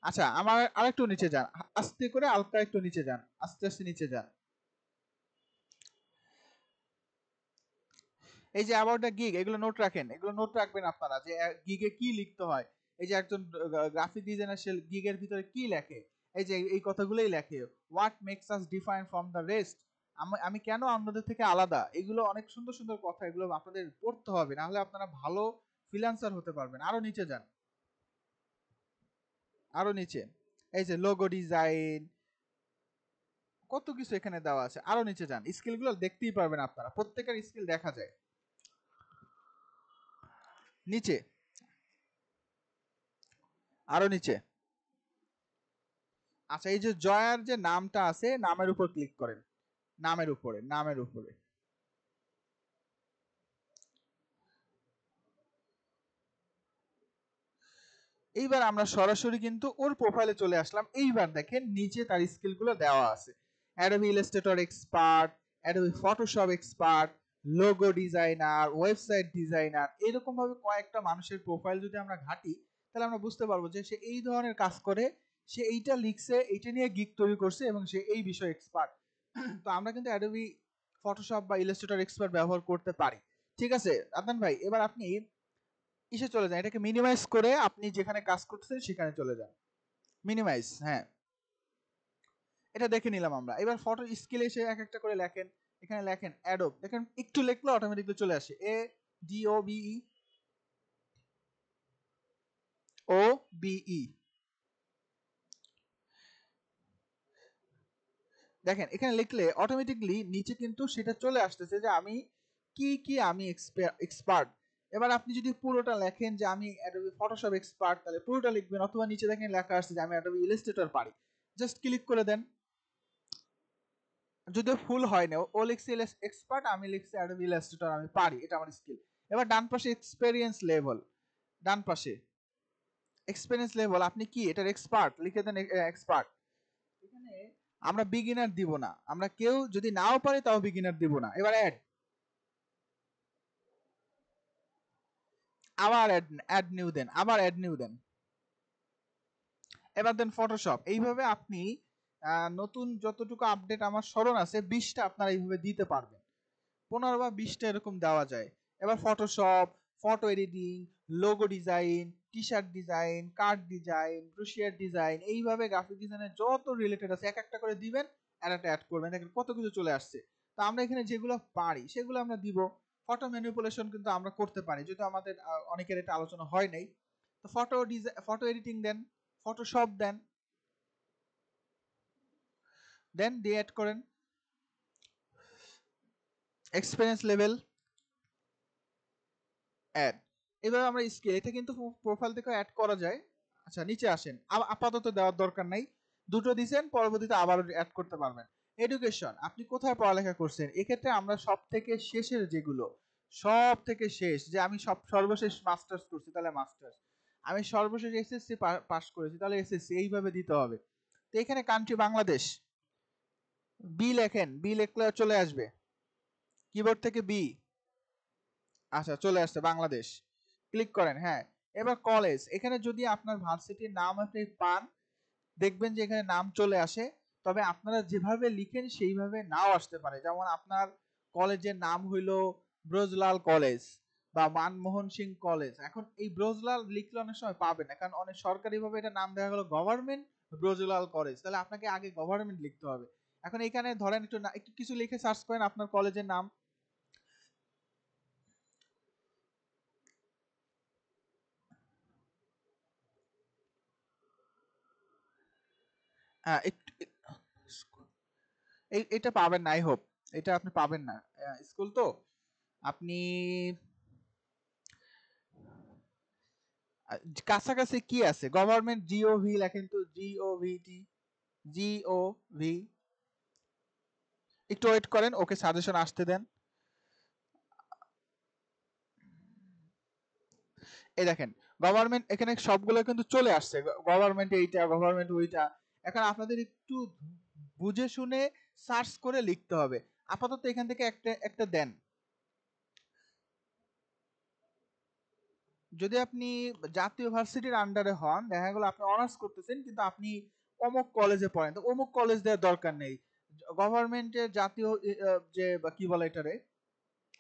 Speaker 1: আচ্ছা, আমার আরেকটু নিচে যান, আস্তে করে হালকা একটু নিচে যান, আস্তে আস্তে নিচে যান। এই যে অ্যাবাউট দ্য গিগ, এগুলো নোট রাখেন, এগুলো নোট রাখবেন আপনারা যে গিগে কি লিখতে হয়। এই যে একজন গ্রাফিক ডিজাইনার সে গিগের ভিতরে কি লেখে, এই যে এই কথাগুলোই লেখে। What makes us different from the rest, আমি কেন অন্যদের থেকে আলাদা। এগুলো অনেক সুন্দর সুন্দর কথা, এগুলো আপনাদের পড়তে হবে, না হলে আপনারা ভালো ফ্রিল্যান্সার হতে পারবেন। আরো নিচে যান, আরো নিচে। এই যে লোগো ডিজাইন, কত কিছু এখানে দেওয়া আছে। আরো নিচে যান, স্কিলগুলো দেখতেই পারবেন আপনারা, প্রত্যেকের স্কিল দেখা যায় নিচে, আরো নিচে। আচ্ছা, এই যে জয়ার যে নামটা আছে, নামের উপর ক্লিক করেন, নামের উপরে, নামের উপরে। এইবার আমরা সরাসরি কিন্তু ওর প্রোফাইলে চলে আসলাম। এইবার দেখেন নিচে তার স্কিলগুলো দেওয়া আছে। Adobe Illustrator expert, Adobe Photoshop expert, logo designer, website designer. এরকম ভাবে কয়েকটা মানুষের প্রোফাইল যদি আমরা ঘাঁটি, তাহলে আমরা বুঝতে পারবো যে সে এই ধরনের কাজ করে, সে এইটা লিখছে, এইটা নিয়ে গিগ তৈরি করছে এবং সে এই বিষয়ে এক্সপার্ট। তো আমরা কিন্তু অ্যাডোবি ফটোশপ বা ইলাস্ট্রেটর এক্সপার্ট ব্যবহার করতে পারি। ঠিক আছে আদনান ভাই, এবার আপনি ইসে চলে যান, এটাকে মিনিমাইজ করে আপনি যেখানে কাজ করতেছেন সেখানে চলে যান। মিনিমাইজ, হ্যাঁ, এটা দেখে নিলাম আমরা। এবার ফটো স্কিল এসে এক একটা করে লেখেন। এখানে লেখেন অ্যাডোব, দেখেন একটু লিখলে অটোমেটিকলি চলে আসে ADOBE OBE। দেখেন এখানে লিখলে অটোমেটিকলি নিচে কিন্তু সেটা চলে আসতেছে যে আমি আমি এক্সপার্ট। এবার আপনি যদি পুরোটা লেখেন যে আমি অ্যাডোবি ফটোশপ এক্সপার্ট, তাহলে পুরোটা লিখবেন, অথবা নিচে দেখেন লেখা আসছে যে আমি অ্যাডোবি ইলাস্ট্রেটর পারি, জাস্ট ক্লিক করে দেন। যদিও ফুল হয় না, ও লিখছে এক্সপার্ট, আমি লিখছি অ্যাডোবি ইলাস্ট্রেটর আমি পারি, এটা আমার স্কিল। এবার ডান পাশে এক্সপেরিয়েন্স লেভেল, ডান পাশে এক্সপেরিয়েন্স লেভেল, আপনি কি এটার এক্সপার্ট লিখে দেন, এক্সপার্ট। এখানে আমরা বিগিনার দিব না, আমরা কেউ যদি নাও পারে তাও বিগিনার দিব না। এবার অ্যাড, আবার অ্যাড নিউ দেন, আবার অ্যাড নিউ দেন। এবার দেন ফটোশপ। এইভাবে আপনি নতুন যতটুকু আপডেট আমার স্মরণ আছে 20টা আপনারা এইভাবে দিতে পারবেন, 15 বা 20টা এরকম দেওয়া যায়। এবার Photoshop, photo editing, logo design, T shirt design, card design, brochure design, এইভাবে গ্রাফিক ডিজাইনের যত রিলেটেড আছে এক একটা করে দিবেন, আর একটা অ্যাড করবেন। দেখেন কত কিছু চলে আসছে। তো আমরা এখানে যেগুলো পারি সেগুলো আমরা দিব। ফটো ম্যানিপুলেশন কিন্তু আমরা করতে পারি, যেহেতু আমাদের অনেকের এটা আলোচনা হয় নাই। তো ফটো ডিজাইন, ফটো এডিটিং দেন, ফটোশপ দেন, দেন দিয়ে অ্যাড করেন এক্সপিরিয়েন্স লেভেল, অ্যাড। এভাবে আমরা স্কেল, এটা কিন্তু প্রোফাইল থেকে অ্যাড করা যায়। আচ্ছা নিচে আসেন, আপাতত দেওয়ার দরকার নাই, দুটো দিছেন, পরবর্তীতে আবার অ্যাড করতে পারবেন। এডুকেশন, আপনি কোথায় পড়ালেখা করছেন, এক্ষেত্রে আমরা সব থেকে শেষের যেগুলো, সব থেকে শেষ, যে আমি সর্বশেষ মাস্টার্স করছি তাহলে মাস্টার্স, আমি সর্বশেষ এসএসসি পাস করেছি তাহলে এসএসসি, এইভাবে দিতে হবে। তো এখানে কান্ট্রি বাংলাদেশ, বি লেখেন, বি লিখলে চলে আসবে কিবোর্ড থেকে বি। আচ্ছা চলে আসছে বাংলাদেশ, ক্লিক করেন। হ্যাঁ, এবার কলেজ, এখানে যদি আপনার ভার্সিটির নাম আপনি পান, দেখবেন যে এখানে নাম চলে আসে। তবে আপনারা যেভাবে লিখেন সেইভাবে নাও আসতে পারে। যেমন আপনার কলেজের নাম হইল ব্রজলাল কলেজ বা মানমোহন সিং কলেজ, এখন এই ব্রজলাল লিখলে অনেক সময় পাবেন না, কারণ অনেক সরকারিভাবে এটা নাম দেখা গেল গভর্নমেন্ট ব্রজলাল কলেজ, তাহলে আপনাকে আগে গভর্নমেন্ট লিখতে হবে। এখন এখানে ধরেন একটু কিছু লিখে সার্চ করেন আপনার কলেজের নাম। এটা পাবেন না, আই হোপ এটা আপনি পাবেন না, স্কুল তো। আপনি কাছাকাছি কি আছে, গভর্নমেন্ট জিওভি লেখেন তো, জিওভিটি, জিওভি, একটু ওয়েট করেন, ওকে সাজেশন আসতে দেন। এই দেখেন গভর্নমেন্ট এখানে সবগুলো কিন্তু চলে আসছে, গভর্নমেন্ট এইটা, গভর্নমেন্ট ওইটা। এখন আপনাদের একটু বুঝে শুনে সার্চ করে লিখতে হবে। আপাতত এখান থেকে একটা একটা দেন। যদি আপনি জাতীয় ভার্সিটির আন্ডারে হন, দেখা গেল আপনি অনার্স করতেছেন কিন্তু আপনি অমুক কলেজে পড়েন, তো অমুক কলেজ দেওয়ার দরকার নেই। গভর্নমেন্টের জাতীয় যে বা কি বলে এটারে,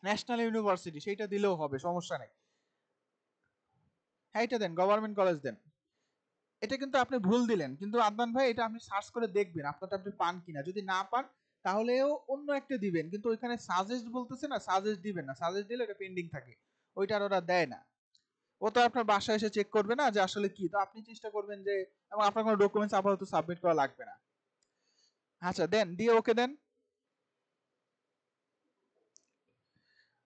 Speaker 1: ন্যাশনাল ইউনিভার্সিটি, সেইটা দিলেও হবে, সমস্যা নেই। হ্যাঁ এটা দেন, গভর্নমেন্ট কলেজ দেন। এটা কিন্তু আপনি ভুল দিলেন, কিন্তু আদনান ভাই এটা আপনি সার্চ করে দেখবেন আপনারটা আপনি পান কিনা। যদি না পান তাহলেও অন্য একটা দিবেন, কিন্তু ওইখানে সাজেস্ট বলতেছে না, সাজেস্ট দিবেন না। সাজেস্ট দিলে এটা পেন্ডিং থাকে, ওইটা আর ওরা দেয় না। ও তো আপনার বাসায় এসে চেক করবে না যে আসলে কি, তো আপনি চেষ্টা করবেন যে, এবং আপনার কোনো ডকুমেন্টস আপাতত সাবমিট করা লাগবে না। আচ্ছা দেন, দিয়ে ওকে দেন।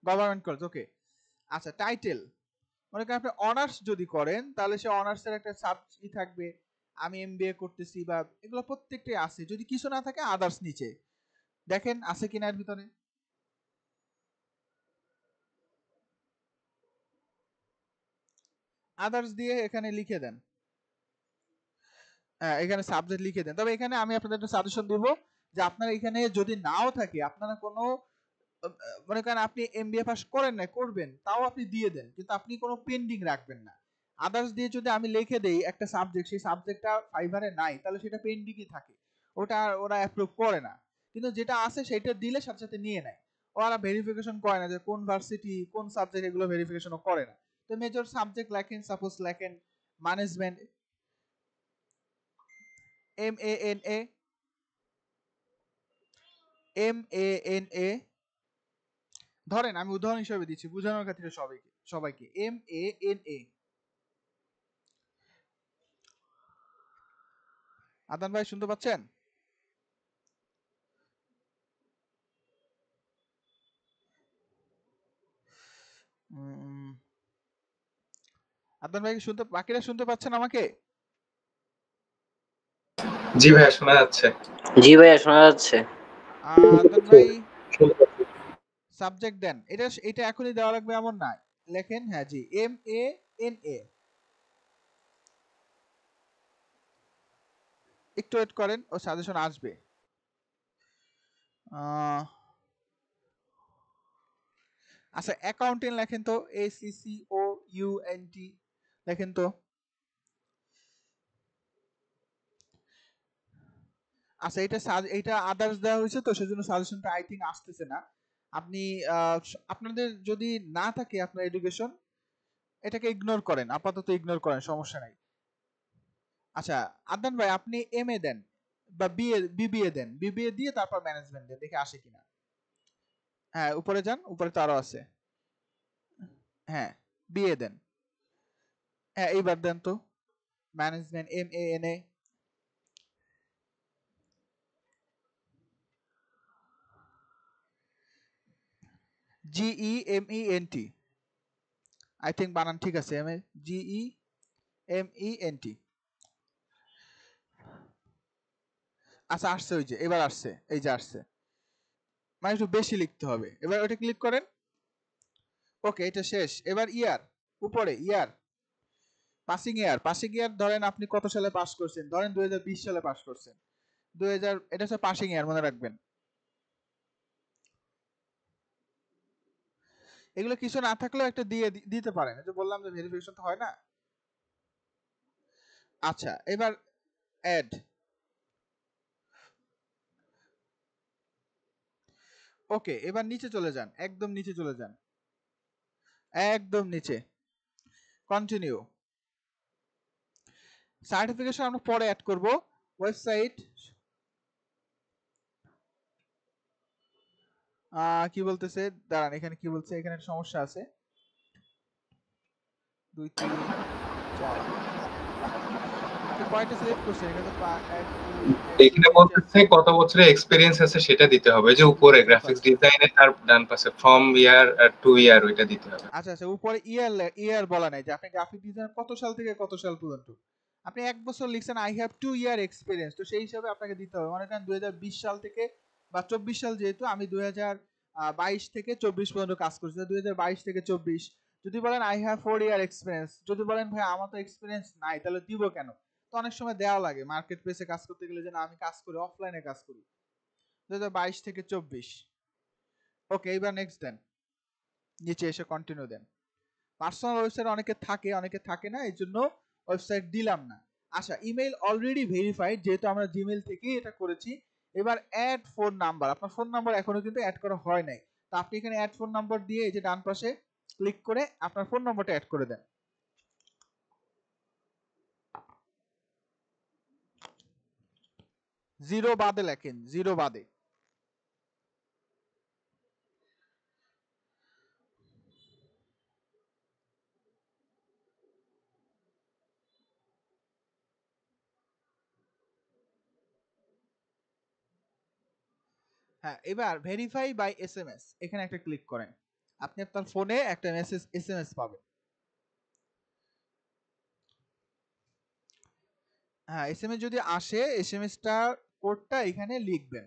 Speaker 1: গভর্নমেন্ট কলেজ, ওকে। আচ্ছা টাইটেল, মনে করেন আপনি অনার্স যদি করেন তাহলে সে অনার্সের একটা সাবজেক্ট থাকবে, আমি এমবিএ করতেছি বা এগুলো প্রত্যেকটাই আছে। যদি কিছু না থাকে আদার্স নিচে দেখেন আছে কিনা এর ভিতরে। আদার্স দিয়ে এখানে লিখে দেন, এখানে সাবজেক্ট লিখে দেন। তবে এখানে আমি আপনাদের একটা সাজেশন দিব যে আপনারা এখানে যদি নাও থাকে, আপনারা কোনো মনে করেন আপনি এমবিএ পাস করেন না, করবেন, তাও আপনি দিয়ে দেন, কিন্তু আপনি কোনো পেন্ডিং রাখবেন না। আদার্স দিয়ে যদি আমি লিখে দেই একটা সাবজেক্ট, সেই সাবজেক্টটা ফাইভারে নাই, তাহলে সেটা পেন্ডিংই থাকে, ওটা ওরা অ্যাপ্রুভ করে না। কিন্তু যেটা আছে সেটা দিলে সাথে সাথে নিয়ে নেয়। ওরা ভেরিফিকেশন করে না যে কোন ভার্সিটি কোন সাবজেক্ট, এগুলো ভেরিফিকেশনও করে না। তো মেজর সাবজেক্ট লেখেন, সাপোজ লেখেন ম্যানেজমেন্ট, MANA, MANA, ধরেন আমি উদাহরণ হিসেবে দিচ্ছি বোঝানোর ক্ষেত্রে সবাইকে সবাইকে, MANA। আদান ভাই শুনতে পাচ্ছেন? আদান ভাই শুনতে, বাকিরা শুনতে পাচ্ছেন আমাকে?
Speaker 2: জি ভাইয়া শোনা যাচ্ছে।
Speaker 5: জি ভাইয়া শোনা যাচ্ছে।
Speaker 1: আদান ভাই সাবজেক্ট দেন, এটা এটা এখনই দেওয়া লাগবে এমন না, লেখেন হ্যাঁ জি MANA। একটু ওয়েট করেন, ও সাজেশন আসবে। আচ্ছা অ্যাকাউন্টিং লেখেন তো, ACCOUNT লেখেন তো। আচ্ছা এটা আদার্স দেওয়া হয়েছে তো সেজন্য সাজেশনটা আই থিঙ্ক আসতেছে না। আপনি আপনাদের যদি না থাকে আপনার এডুকেশন, এটাকে ইগনোর করেন, আপাতত ইগনোর করেন, সমস্যা নাই। আচ্ছা আদনান ভাই আপনি MA দেন বা BBA দেন, BBA দিয়ে তারপর ম্যানেজমেন্ট দেন, দেখে আসে কিনা। হ্যাঁ উপরে যান, উপরে তো আরো আছে। হ্যাঁ BA দেন, হ্যাঁ এইবার দেন তো management MANA। GEMENT, I think বানান ঠিক আছে, GEMENT। আচ্ছা আসছে, ওই যে এবার আসছে, এই যে আসছে, মানে একটু বেশি লিখতে হবে। এবার ওটা ক্লিক করেন, ওকে এটা শেষ। এবার ইয়ার, উপরে ইয়ার, পাসিং ইয়ার। পাসিং ইয়ার ধরেন আপনি কত সালে পাস করছেন, ধরেন 2020 সালে পাস করছেন, 2000, এটা হচ্ছে পাসিং ইয়ার, মনে রাখবেন। এগুলো কিছু না থাকলেও একটা দিয়ে দিতে পারেন, এই যে বললাম যে ভেরিফিকেশন তো হয় না। আচ্ছা এবার অ্যাড, ওকে এবার নিচে চলে যান, একদম নিচে চলে যান, একদম নিচে, কন্টিনিউ। সার্টিফিকেশন আমরা পরে অ্যাড করব। ওয়েবসাইট কি বলতেছে, দাঁড়ান এখানে কি বলছে, এখানে একটা সমস্যা আছে। 2 3 4 কয়টা সিলেক্ট করছেন এখানে তো
Speaker 2: এখানে বলতেছে কত বছরের এক্সপেরিয়েন্স আছে সেটা দিতে হবে, যে উপরে গ্রাফিক্স ডিজাইনে তার ডান পাশে ফ্রম ইয়ার আর টু ইয়ার ওইটা দিতে হবে।
Speaker 1: আচ্ছা আচ্ছা উপরে ইয়ার বলা নাই যে আপনি গ্রাফিক ডিজাইন কত সাল থেকে কত সাল পর্যন্ত। আপনি 1 বছর লিখছেন আই হ্যাভ 2 ইয়ার এক্সপেরিয়েন্স, তো সেই হিসাবে আপনাকে দিতে হবে। মনে করেন 2020 সাল থেকে বা 24 সাল, যেহেতু আমি 2022 থেকে 24 পর্যন্ত কাজ করছি, 2022 থেকে 24। যদি বলেন আই হ্যাভ 4 ইয়ার এক্সপিরিয়েন্স, যদি বলেন ভাই আমার তো এক্সপিরিয়েন্স নাই, তাহলে দিব কেন? তো অনেক সময় দেওয়া লাগে মার্কেট প্লেসে কাজ করতে গেলে, যে না আমি কাজ করি, অফলাইনে কাজ করি। 2022 থেকে 24। ওকে, এবার নেক্সট দেন, নিচে এসে কন্টিনিউ দেন। পার্সোনাল ওয়েবসাইট অনেকে থাকে, অনেকে থাকে না, এই জন্য ওয়েবসাইট দিলাম না। আচ্ছা, ইমেল অলরেডি ভেরিফাইড, যেহেতু আমরা জিমেল থেকেই এটা করেছি। এবার অ্যাড ফোন নাম্বার, আপনার ফোন নাম্বার এখনো কিন্তু অ্যাড করা হয় নাই, তো আপনি এখানে অ্যাড ফোন নাম্বার দিয়ে এই যে ডান পাশে ক্লিক করে আপনার ফোন নাম্বারটা অ্যাড করে দেন। জিরো বাদে লেখেন, জিরো বাদে। হ্যাঁ, এবার ভেরিফাই বাই এসএমএস, এখানে একটা ক্লিক করেন। আপনি আপনার ফোনে একটা মেসেজ এসএমএস পাবেন। হ্যাঁ, এসএমএস যদি আসে, এসএমএসটা কোডটা এখানে লিখবেন।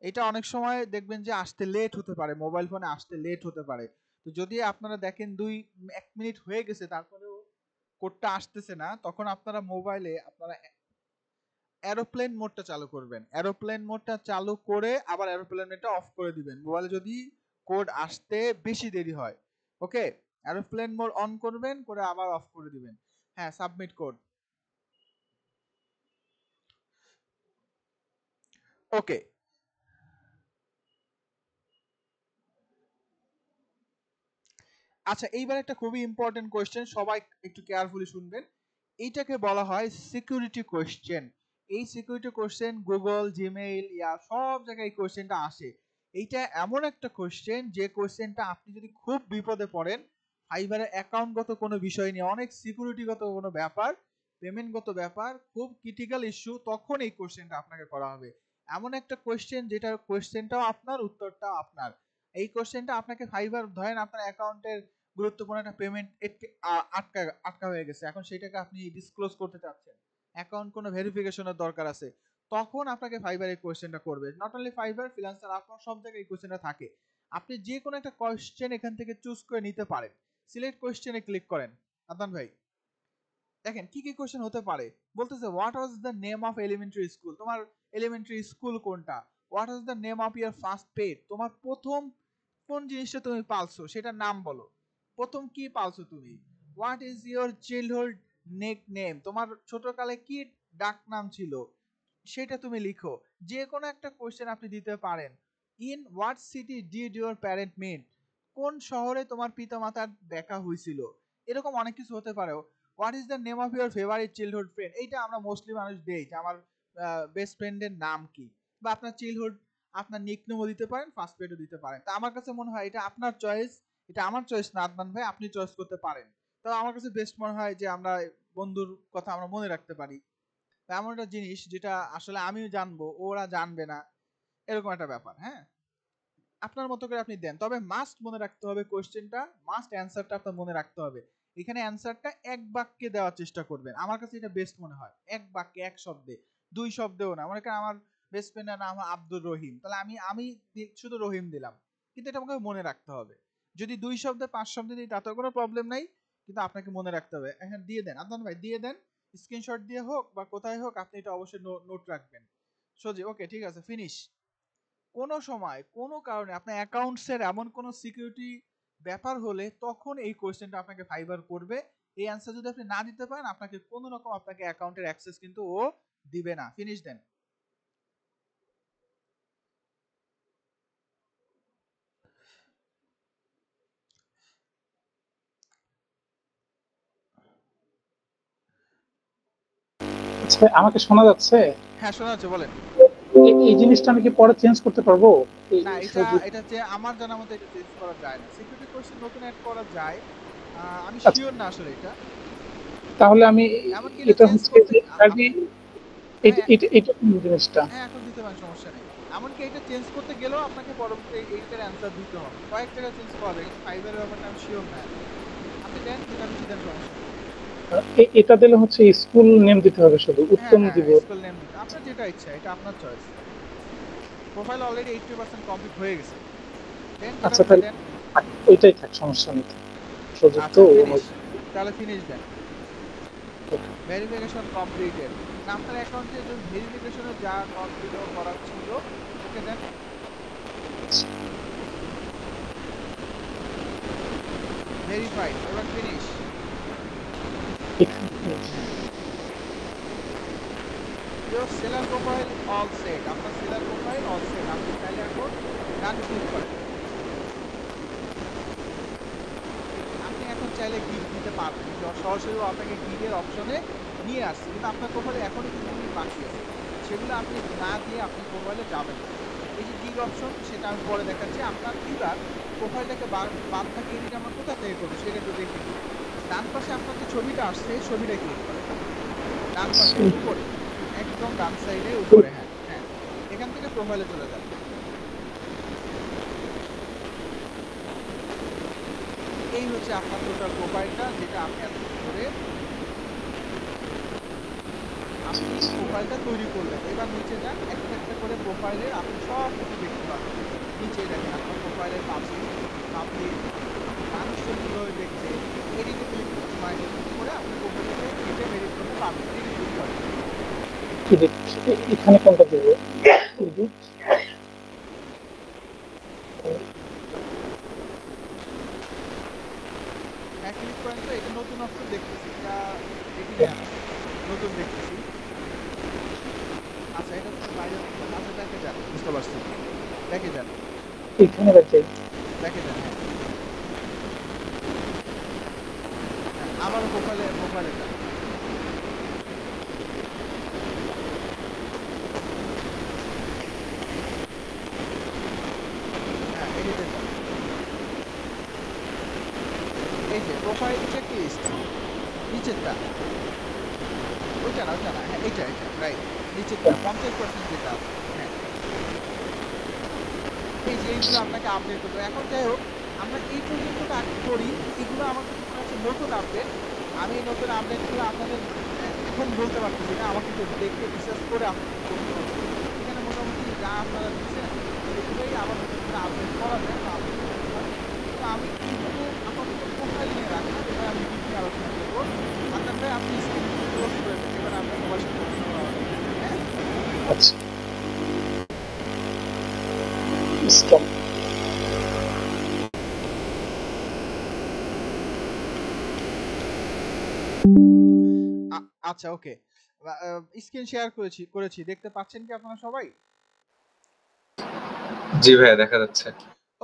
Speaker 1: এটা অনেক সময় দেখবেন যে আসতে লেট হতে পারে, মোবাইল ফোনে আসতে লেট হতে পারে। তো যদি আপনারা দেখেন 1 মিনিট হয়ে গেছে তারপরেও কোডটা আসতেছে না, তখন আপনারা মোবাইলে আপনারা এরোপ্লেন মোডটা চালু করবেন। এরোপ্লেন মোডটা চালু করে আবার এরোপ্লেন মোডটা অফ করে দিবেন মোবাইলে যদি কোড আসতে বেশি দেরি হয়। ওকে, এরোপ্লেন মোড অন করবেন, করে আবার অফ করে দিবেন। হ্যাঁ, সাবমিট কোড। ওকে, আচ্ছা, এইবার একটা খুবই ইম্পর্টেন্ট কোয়েশ্চেন, সবাই একটু কেয়ারফুলি শুনবেন। এইটাকে বলা হয় সিকিউরিটি কোয়েশ্চেন। এই সিকিউরিটি কোয়েশ্চেন গুগল, জিমেইল ইয়া সব জায়গায় এই কোয়েশ্চেনটা আসে। এইটা এমন একটা কোয়েশ্চেন, যে কোয়েশ্চেনটা আপনি যদি খুব বিপদে পড়েন, ফাইবারের অ্যাকাউন্টগত কোনো বিষয় নিয়ে, অনেক সিকিউরিটিগত কোনো ব্যাপার, পেমেন্টগত ব্যাপার, খুব ক্রিটিক্যাল ইস্যু, তখন এই কোয়েশ্চেনটা আপনাকে করা হবে। এমন একটা কোয়েশ্চেন যেটার কোয়েশ্চেনটাও আপনার, উত্তরটাও আপনার। এই কোয়েশ্চেনটা আপনাকে ফাইবার, ধরেন আপনার অ্যাকাউন্টের গুরুত্বপূর্ণ একটা পেমেন্ট আটকা হয়ে গেছে, এখন সেটাকে আপনি ডিসক্লোজ করতে চাচ্ছেন, অ্যাকাউন্ট কোনো ভেরিফিকেশনের দরকার আছে, তখন আপনাকে ফাইবার এই কোয়েশ্চেনটা করবে। নট অনলি ফাইবার, ফ্রিল্যান্সার, আপনার সব জায়গায় এই কোয়েশ্চেনটা থাকে। আপনি যে কোনো একটা কোয়েশ্চেন এখান থেকে চুজ করে নিতে পারেন। সিলেক্ট কোয়েশ্চেনে ক্লিক করেন। আদনান ভাই দেখেন কি কি কোয়েশ্চেন হতে পারে। বলতেছে what was the name of elementary school, তোমার এলিমেন্টারি স্কুল কোনটা। What was the name of your first pet, তোমার প্রথম কোন জিনিসটা তুমি পালছো সেটার নাম বলো, প্রথম কি পালছো তুমি। What is your childhood neck name, তোমার ছোটকালে কি ডাক নাম ছিল সেটা তুমি লিখো। যে কোনো একটা কোয়েশ্চেন আপনি দিতে পারেন। In what city did your parent meet, কোন শহরে তোমার পিতামাতার দেখা হয়েছিল, এরকম অনেক কিছু হতে পারে। What is the name of your favourite childhood friend, এইটা আমরা মোস্টলি মানুষ দেই যে আমার বেস্ট ফ্রেন্ডের নাম কি, বা আপনার চাইল্ডহুড, আপনার নিকনেমও দিতে পারেন, ফার্স্ট পেডও দিতে পারেন। তা আমার কাছে মনে হয় এটা আপনার চয়েস, এটা আমার চয়েস না আদনান ভাই, আপনি চয়েস করতে পারেন। তো আমার কাছে বেস্ট মনে হয় যে আমরা বন্ধুর কথা আমরা মনে রাখতে পারি, এমন একটা জিনিস যেটা আসলে আমিও জানবো, ওরা জানবে না, এরকম একটা ব্যাপার। হ্যাঁ, আপনার মতো করে আপনি দেন, তবে মাস্ট মনে রাখতে হবে কোশ্চেনটা, মাস্ট অ্যান্সারটা আপনার মনে রাখতে হবে। এখানে অ্যান্সারটা এক বাক্যে দেওয়ার চেষ্টা করবেন, আমার কাছে এটা বেস্ট মনে হয়। এক বাক্যে, এক শব্দে, 2 শব্দেও না। মনে করেন আমার বেস্ট ফ্রেন্ডের নাম আব্দুর রহিম, তাহলে আমি শুধু রহিম দিলাম, কিন্তু এটা আমাকে মনে রাখতে হবে। যদি 2 শব্দে 5 শব্দে দিই তাতেও কোনো প্রবলেম নাই, কিন্তু আপনাকে মনে রাখতে হবে। এখন দিয়ে দেন আদনান ভাই, দিয়ে দেন, স্ক্রিনশট দিয়ে হোক বা কোথায় হোক, আপনি এটা অবশ্যই নোট রাখবেন। সোজি, ওকে, ঠিক আছে, ফিনিশ। কোনো সময় কোনো কারণে আপনার অ্যাকাউন্টসের এমন কোনো সিকিউরিটি ব্যাপার হলে, তখন এই কোয়েশ্চেনটা আপনাকে ফাইবার করবে। এই অ্যান্সার যদি আপনি না দিতে পারেন, আপনাকে কোনো রকম আপনাকে অ্যাকাউন্টের অ্যাক্সেস কিন্তু ও দিবে না। ফিনিশ দেন।
Speaker 4: আচ্ছা ভাই, আমাকে শোনা যাচ্ছে?
Speaker 1: হ্যাঁ, শোনা যাচ্ছে, বলেন।
Speaker 4: এই জিনিসটা আমি কি পরে চেঞ্জ করতে পারবো?
Speaker 1: না, এটা যে আমার জানা মতে এটা চেঞ্জ করা যায় না। সিকিউরিটি কোয়েশ্চেন নতুন অ্যাড করা যায়, আমি শিওর না আসলে এটা।
Speaker 4: তাহলে আমি
Speaker 1: এমনকি
Speaker 4: এটা
Speaker 1: চেঞ্জ
Speaker 4: হচ্ছে
Speaker 1: করতে
Speaker 4: এটা কোন জিনিসটা?
Speaker 1: হ্যাঁ, এখন দিতে পারেন, সমস্যা নেই। এমনকি এটা চেঞ্জ করতে গেলেও আপনাকে পরবর্তী এইটার অ্যান্সার দিতে হবে, কয়েক জায়গায় চেঞ্জ করা যায়, কিন্তু ফাইবারের ব্যাপারটা আমি শিওর না। আপনি দেন, যেটা বেশি দেন, সমস্যা নেই।
Speaker 4: এটা দিলে হচ্ছে স্কুল নেম দিতে হবে শুধু, উত্তম দিব?
Speaker 1: স্কুল নেম দিতে আপনার যেটা ইচ্ছা, এটা আপনার চয়েস। প্রোফাইল অলরেডি 80% কমপ্লিট হয়ে গেছে। দেন
Speaker 4: আচ্ছা তাহলে ওইটাই থাক, সমস্যা নেই, সুযোগ তো
Speaker 1: তাহলে ফিনিশ দেন। Verification completed. আপনার অ্যাকাউন্টে যে ভেরিফিকেশনে যা কমপ্লিট করার ছিল ওকে দেন। ভেরিফাইড, এবার finish. Your seller profile all set. আপনার সেলার প্রোফাইল অল সেট। আপনি চাইলে এখন ডান ক্লিক করেন। আপনি এখন চাইলে গিগ দিতে পারবেন, সরাসরি আপনাকে গিগের অপশনে নিয়ে আসছে, কিন্তু আপনার প্রোফাইলে এখনো কিছু জিনিস বাকি আছে, সেগুলো আপনি না দিয়ে আপনি প্রোফাইলে যাবেন। এই যে গিগ অপশন, সেটা আমি পরে দেখাচ্ছি। আপনার এবার প্রোফাইলটাকে বাদ থেকে এডিট আমরা কোথা থেকে করবো সেটা একটু দেখে নিন। ডান পাশে আপনার যে ছবিটা আসছে এই ছবিটা ক্লিক করেন, ডান পাশে উপরে, একদম ডান সাইডে উপরে। হ্যাঁ হ্যাঁ, এখান থেকে প্রোফাইলে চলে যাবে। এই হচ্ছে আপনার টোটাল প্রোফাইলটা, যেটা আপনি এতক্ষণ ধরে আপনি প্রোফাইলটা তৈরি করলেন। এবার নিচে যান, একটা একটা করে প্রোফাইলের আপনি সব কিছু দেখতে পাবেন। নিচে দেখেন আপনার প্রোফাইলের পাবলিক মানুষ কীভাবে দেখছে, এডিটে ক্লিক করে আপনি প্রোফাইলটাকে কেটে এডিট করতে পারবেন।
Speaker 4: এখানে কোনটা দেবো?
Speaker 1: হ্যাঁ ক্লিক করেন তো, এটা নতুন অপশন দেখতেছি, এটা দেখি না, নতুন দেখতেছি। আচ্ছা এটা তো বাইরে, আচ্ছা দেখে যান, বুঝতে পারছি, দেখে যান,
Speaker 4: এখানে দেখে
Speaker 1: যান। হ্যাঁ আবারও প্রোফাইলে যান। হ্যাঁ এডিটে যান। এই যে প্রোফাইল চেক লিস্ট নিচেরটা, ওইটা না, হ্যাঁ এইটা রাইট, নিচেরটা 50% যেটা আছে। হ্যাঁ এই যে এইগুলো আপনাকে আপডেট করতে। এখন যাই হোক, আমরা এই পর্যন্ত কাজ করি, এগুলো আমার কাছে নতুন আপডেট। আমি এই নতুন আপডেটগুলো আপনাদের এখন বলতে পারতেছি না, আমাকে একটু দেখে রিসার্চ করে আপনাদের করতে হবে। এখানে মোটামুটি যা আপনারা দিচ্ছেন এগুলোই আবার নতুন করে আপডেট করা যায় বা আপডেট করতে পারি। তো আমি কিন্তু আপাতত প্রোফাইল নিয়ে রাখলাম, এবার আমি ডিপলি আলোচনা করবো। আপনার আপনি স্ক্রিন ক্লোজ করে দেন, এবার আমরা সবার সাথে হ্যাঁ
Speaker 4: আচ্ছা স্টপ।
Speaker 1: আচ্ছা ওকে, স্ক্রিন শেয়ার করেছি, দেখতে পাচ্ছেন কি আপনারা সবাই?
Speaker 2: জি ভাইয়া দেখা যাচ্ছে।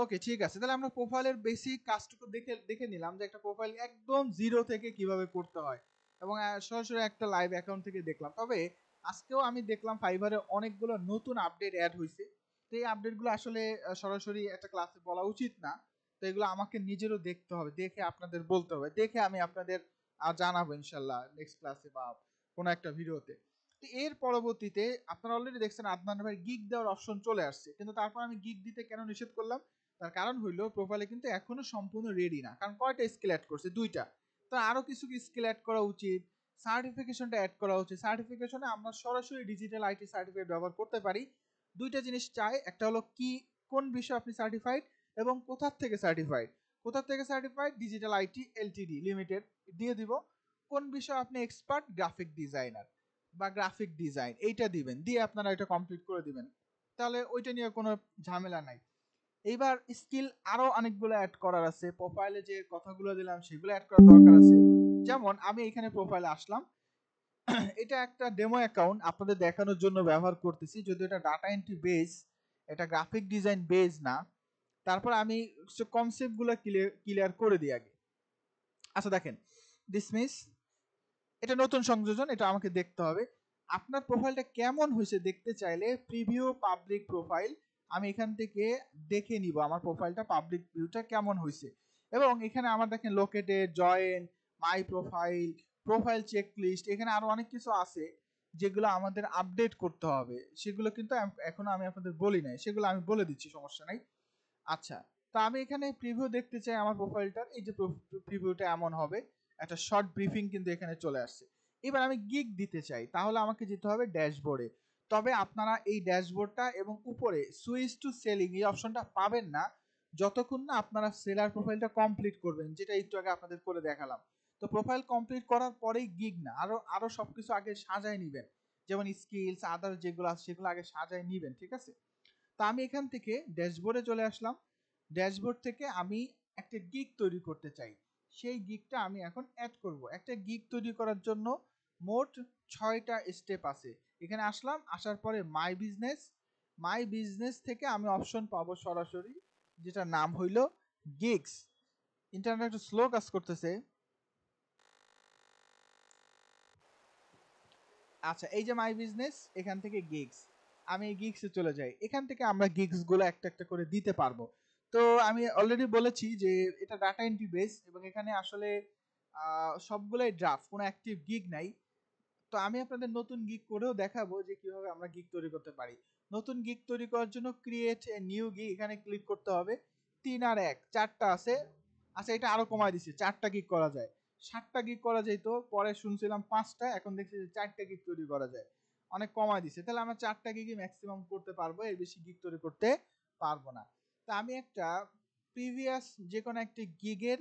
Speaker 1: ওকে ঠিক আছে, তাহলে আমরা প্রোফাইলের বেসিক কাজটুকু দেখে নিলাম যে একটা প্রোফাইল একদম জিরো থেকে কিভাবে করতে হয়, এবং সরাসরি একটা লাইভ অ্যাকাউন্ট থেকে দেখলাম। তবে আজকেও আমি দেখলাম ফাইবারে অনেকগুলো নতুন আপডেট অ্যাড হয়েছে। তো এই আপডেটগুলো আসলে সরাসরি একটা ক্লাসে বলা উচিত না, তো এগুলো আমাকে নিজেরও দেখতে হবে, দেখে আপনাদের বলতে হবে, দেখে আমি আপনাদের জানাবো ইনশাল্লাহ নেক্সট ক্লাসে বা কোনো একটা ভিডিওতে। তো এর পরবর্তীতে আপনারা অলরেডি দেখছেন আদনান ভাই গিগ দেওয়ার অপশন চলে আসছে, কিন্তু তারপর আমি গিগ দিতে কেন নিষেধ করলাম? তার কারণ হইলো প্রোফাইলে কিন্তু এখনো সম্পূর্ণ রেডি না, কারণ কয়টা স্কিল অ্যাড করছে, দুইটা। তো আরো কিছু স্কিল অ্যাড করা উচিত, সার্টিফিকেশনটা অ্যাড করা উচিত। সার্টিফিকেশনে আমরা সরাসরি ডিজিটাল আইটি সার্টিফিকেট ব্যবহার করতে পারি। দুইটা জিনিস চাই, একটা হলো কি কোন বিষয়ে আপনি সার্টিফাইড এবং কোথা থেকে certified, digital IT Ltd limited দিয়ে দিব। কোন বিষয়ে আপনি এক্সপার্ট, গ্রাফিক ডিজাইনার বা গ্রাফিক ডিজাইন, এইটা দিবেন, দিয়ে আপনারা এটা কমপ্লিট করে দিবেন, তাহলে ওইটা নিয়ে কোনো ঝামেলা নাই। এইবার স্কিল আরো অনেকগুলো অ্যাড করার আছে, প্রোফাইলে যে কথাগুলো দিলাম সেগুলো অ্যাড করার দরকার আছে। যেমন আমি এখানে প্রোফাইলে আসলাম, এটা একটা ডেমো অ্যাকাউন্ট আপনাদের দেখানোর জন্য ব্যবহার করতেছি, যদি এটা ডাটা এন্ট্রি বেস, এটা গ্রাফিক ডিজাইন বেস না। তারপর আমি কনসেপ্টগুলো ক্লিয়ার করে দিই আগে। আচ্ছা দেখেন, ডিসমিস, এটা নতুন সংযোজন, এটা আমাকে দেখতে হবে। আপনার প্রোফাইলটা কেমন হয়েছে দেখতে চাইলে প্রিভিউ পাবলিক প্রোফাইল, আমি এখান থেকে দেখে নিব আমার প্রোফাইলটা পাবলিক ভিউটা কেমন হয়েছে। এবং এখানে আমার দেখেন located, join, my profile, profile check list, এখানে আরো অনেক কিছু আছে যেগুলো আমাদের আপডেট করতে হবে, সেগুলো কিন্তু এখনো আমি আপনাদের বলি নাই, সেগুলো আমি বলে দিচ্ছি, সমস্যা নাই। আচ্ছা, তো আমি এখানে প্রিভিউ দেখতে চাই আমার প্রোফাইলটার, এই যে প্রিভিউটা এমন হবে, একটা শর্ট ব্রিফিং কিন্তু এখানে চলে আসছে। এবার আমি গিগ দিতে চাই, তাহলে আমাকে যেতে হবে ড্যাশবোর্ডে। তবে আপনারা এই ড্যাশবোর্ডটা এবং উপরে সুইচ টু সেলিং এই অপশনটা পাবেন না যতক্ষণ না আপনারা সেলার প্রোফাইলটা কমপ্লিট করবেন, যেটা একটু আগে আপনাদের করে দেখালাম। তো প্রোফাইল কমপ্লিট করার পরেই গিগ না, আরো সবকিছু আগে সাজায় নেবেন, যেমন স্কিলস আদার যেগুলো আছে সেগুলো আগে সাজায় নেবেন, ঠিক আছে? তো আমি এখান থেকে ড্যাশবোর্ডে চলে আসলাম। ড্যাশবোর্ড থেকে আমি একটা গিগ তৈরি করতে চাই, সেই গিগটা আমি এখন অ্যাড করব। একটা গিগ তৈরি করার জন্য মোট 6টা স্টেপ আছে। এখানে আসলাম, আসার পরে মাই বিজনেস থেকে আমি অপশন পাবো সরাসরি, যেটা নাম হইল গিগস। ইন্টারনেট একটু স্লো কাজ করতেছে। আচ্ছা, এই যে মাই বিজনেস, এখান থেকে গিগস, আমি এই গিগসে চলে যাই। এখান থেকে আমরা গিগসগুলো একটা একটা করে দিতে পারবো। তো আমি অলরেডি বলেছি যে এটা ডাটা এন্ট্রি বেস এবং এখানে আসলে সবগুলোই ড্রাফট, কোনো অ্যাক্টিভ গিগ নাই। তো আমি আপনাদের নতুন গিগ করেও দেখাবো যে কিভাবে আমরা গিগ তৈরি করতে পারি। নতুন গিগ তৈরি করার জন্য ক্রিয়েট এ নিউ গিগ এখানে ক্লিক করতে হবে। 3 আর 1 4টা আছে। আচ্ছা, এটা আরো কমায় দিছে, 4টা গিগ করা যায়, 7টা গিগ করা যেত, পরে শুনছিলাম 5টা, এখন দেখছি যে 4টা গিগ তৈরি করা যায়, অনেক কমায় দিছে। তাহলে আমরা 4টা গিগই ম্যাক্সিমাম করতে পারবো, এর বেশি গিগ তৈরি করতে পারবো না। তা আমি একটা প্রিভিয়াস যে কোনো একটা গিগের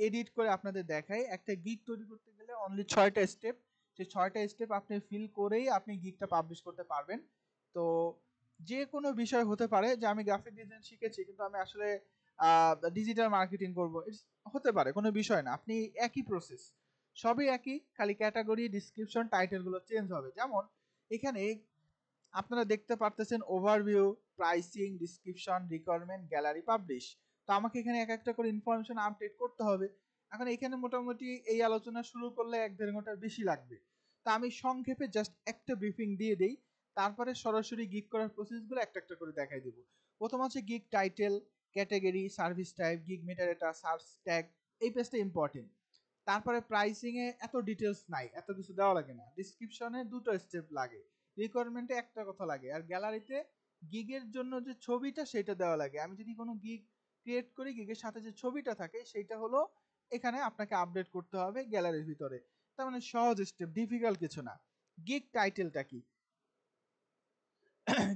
Speaker 1: এডিট করে আপনাদের দেখাই। একটা গিগ তৈরি করতে গেলে অনলি 6টা স্টেপ, সেই 6টা স্টেপ আপনি ফিল করেই আপনি গিগটা পাবলিশ করতে পারবেন। তো যে কোনো বিষয় হতে পারে, যে আমি গ্রাফিক ডিজাইন শিখেছি কিন্তু আমি আসলে ডিজিটাল মার্কেটিং করবো, হতে পারে, কোনো বিষয় না। আপনি একই প্রসেস, সবই একই, খালি ক্যাটাগরি ডিসক্রিপশন টাইটেলগুলো চেঞ্জ হবে। যেমন এখানে আপনারা দেখতে পারতেছেন overview, pricing, description, requirement, gallery, publish. তো আমাকে এখানে এক একটা করে ইনফরমেশন আপডেট করতে হবে। এখন এখানে মোটামুটি এই আলোচনা শুরু করলে 1-1.5 ঘন্টার বেশি লাগবে। তা আমি সংক্ষেপে জাস্ট একটা ব্রিফিং দিয়ে দেই, তারপরে সরাসরি গিগ করার প্রসেসগুলো একটা একটা করে দেখাই দিব। প্রথম হচ্ছে gig title, category, service type, gig metadata, search tag, এই পেজটা ইম্পর্টেন্ট। তারপরে প্রাইসিং এ এত ডিটেলস নাই, এত কিছু দেওয়া লাগে না। ডিসক্রিপশনে 2টো স্টেপ লাগে, রিকোয়ারমেন্টে একটা কথা লাগে, আর গ্যালারিতে গিগের জন্য যে ছবিটা সেটা দেওয়া লাগে। আমি যদি কোনো গিগ ক্রিয়েট করি, গিগের সাথে যে ছবিটা থাকে সেইটা হলো এখানে আপনাকে আপডেট করতে হবে গ্যালারির ভিতরে। তার মানে সহজ স্টেপ, ডিফিকাল্ট কিছু না। গিগ টাইটেলটা কি?